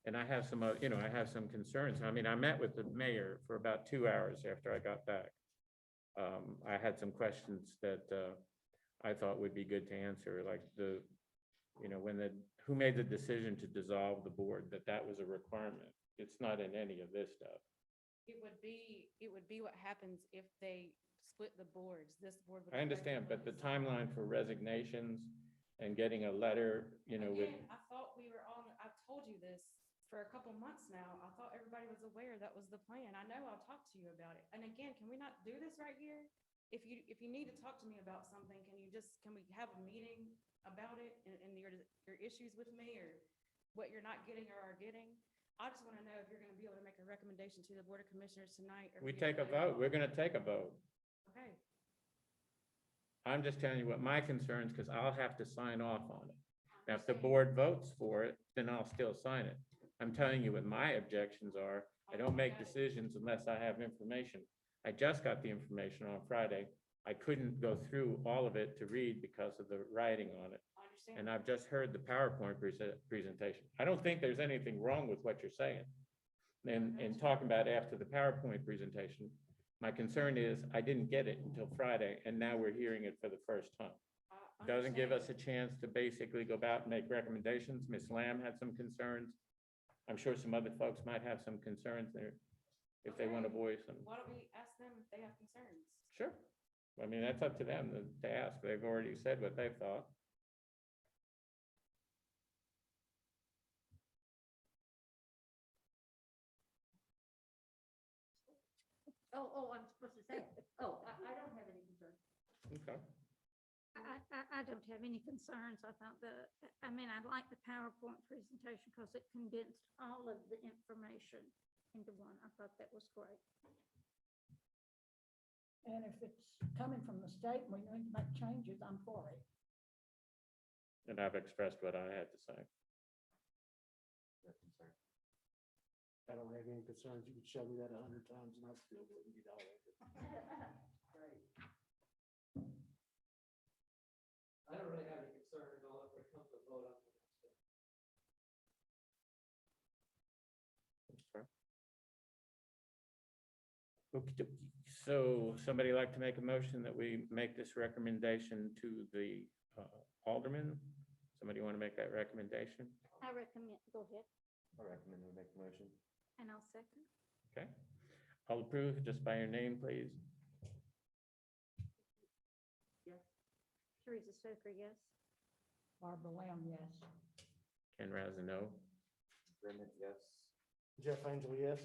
And I have some, I have some concerns. I mean, I met with the mayor for about 2 hours after I got back. I had some questions that I thought would be good to answer, like who made the decision to dissolve the board, that was a requirement. It's not in any of this stuff. It would be what happens if they split the boards. This board would. I understand, but the timeline for resignations and getting a letter, with, Again, I thought we were on, I've told you this for a couple months now. I thought everybody was aware that was the plan. I know I'll talk to you about it. And again, can we not do this right here? If you need to talk to me about something, can we have a meeting about it and your issues with me or what you're not getting or are getting? I just want to know if you're going to be able to make a recommendation to the Board of Commissioners tonight. Or we if you're take a gonna let it vote. We're go. gonna take a vote. Okay. I'm just telling you what my concerns, because I'll have to sign off on it. Now, if the board votes for it, then I'll still sign it. I'm telling you what my objections are. I don't make decisions unless I have information. I just got the information on Friday. I couldn't go through all of it to read because of the writing on it. I understand. And I've just heard the PowerPoint presentation. I don't think there's anything wrong with what you're saying. And talking about after the PowerPoint presentation, my concern is I didn't get it until Friday, and now we're hearing it for the first time. I Doesn't give us understand. a chance to basically go out and make recommendations. Ms. Lamb had some concerns. I'm sure some other folks might have some concerns there if they want to voice them. Why don't we ask them if they have concerns? Sure. I mean, that's up to them to ask. They've already said what they thought. Oh, I'm supposed to say, it. I don't have any concern. Okay. I don't have any concerns. I thought I like the PowerPoint presentation because it condensed all of the information into one. I thought that was great. and if it's coming from the state and we need to make changes, I'm for it. And I've expressed what I had to say. I don't have any concerns. You could show me that 100 times and I still wouldn't get all of it. Great. I don't really have any concern at all if it comes to a vote on the next step. Okey-dokey. So somebody like to make a motion that we make this recommendation to the alderman? Somebody want to make that recommendation? I recommend, go ahead, I recommend we make a motion. and I'll second. Okay. I'll approve just by your name, please. Teresa Stoker, yes. Barbara Lamb, yes. Ken Razza, no. Brendan, yes. Jeff Angel, yes?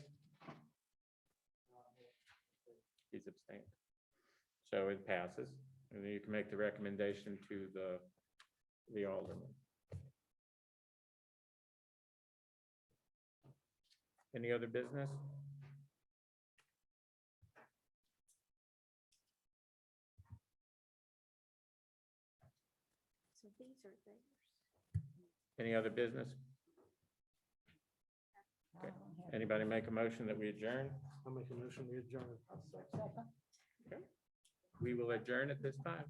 He's abstained. So it passes, and then you can make the recommendation to the alderman. Any other business? So these are theirs. Any other business? I don't have Anybody make a motion that we adjourn? I'll make a motion, we adjourn. Second. We will adjourn at this time.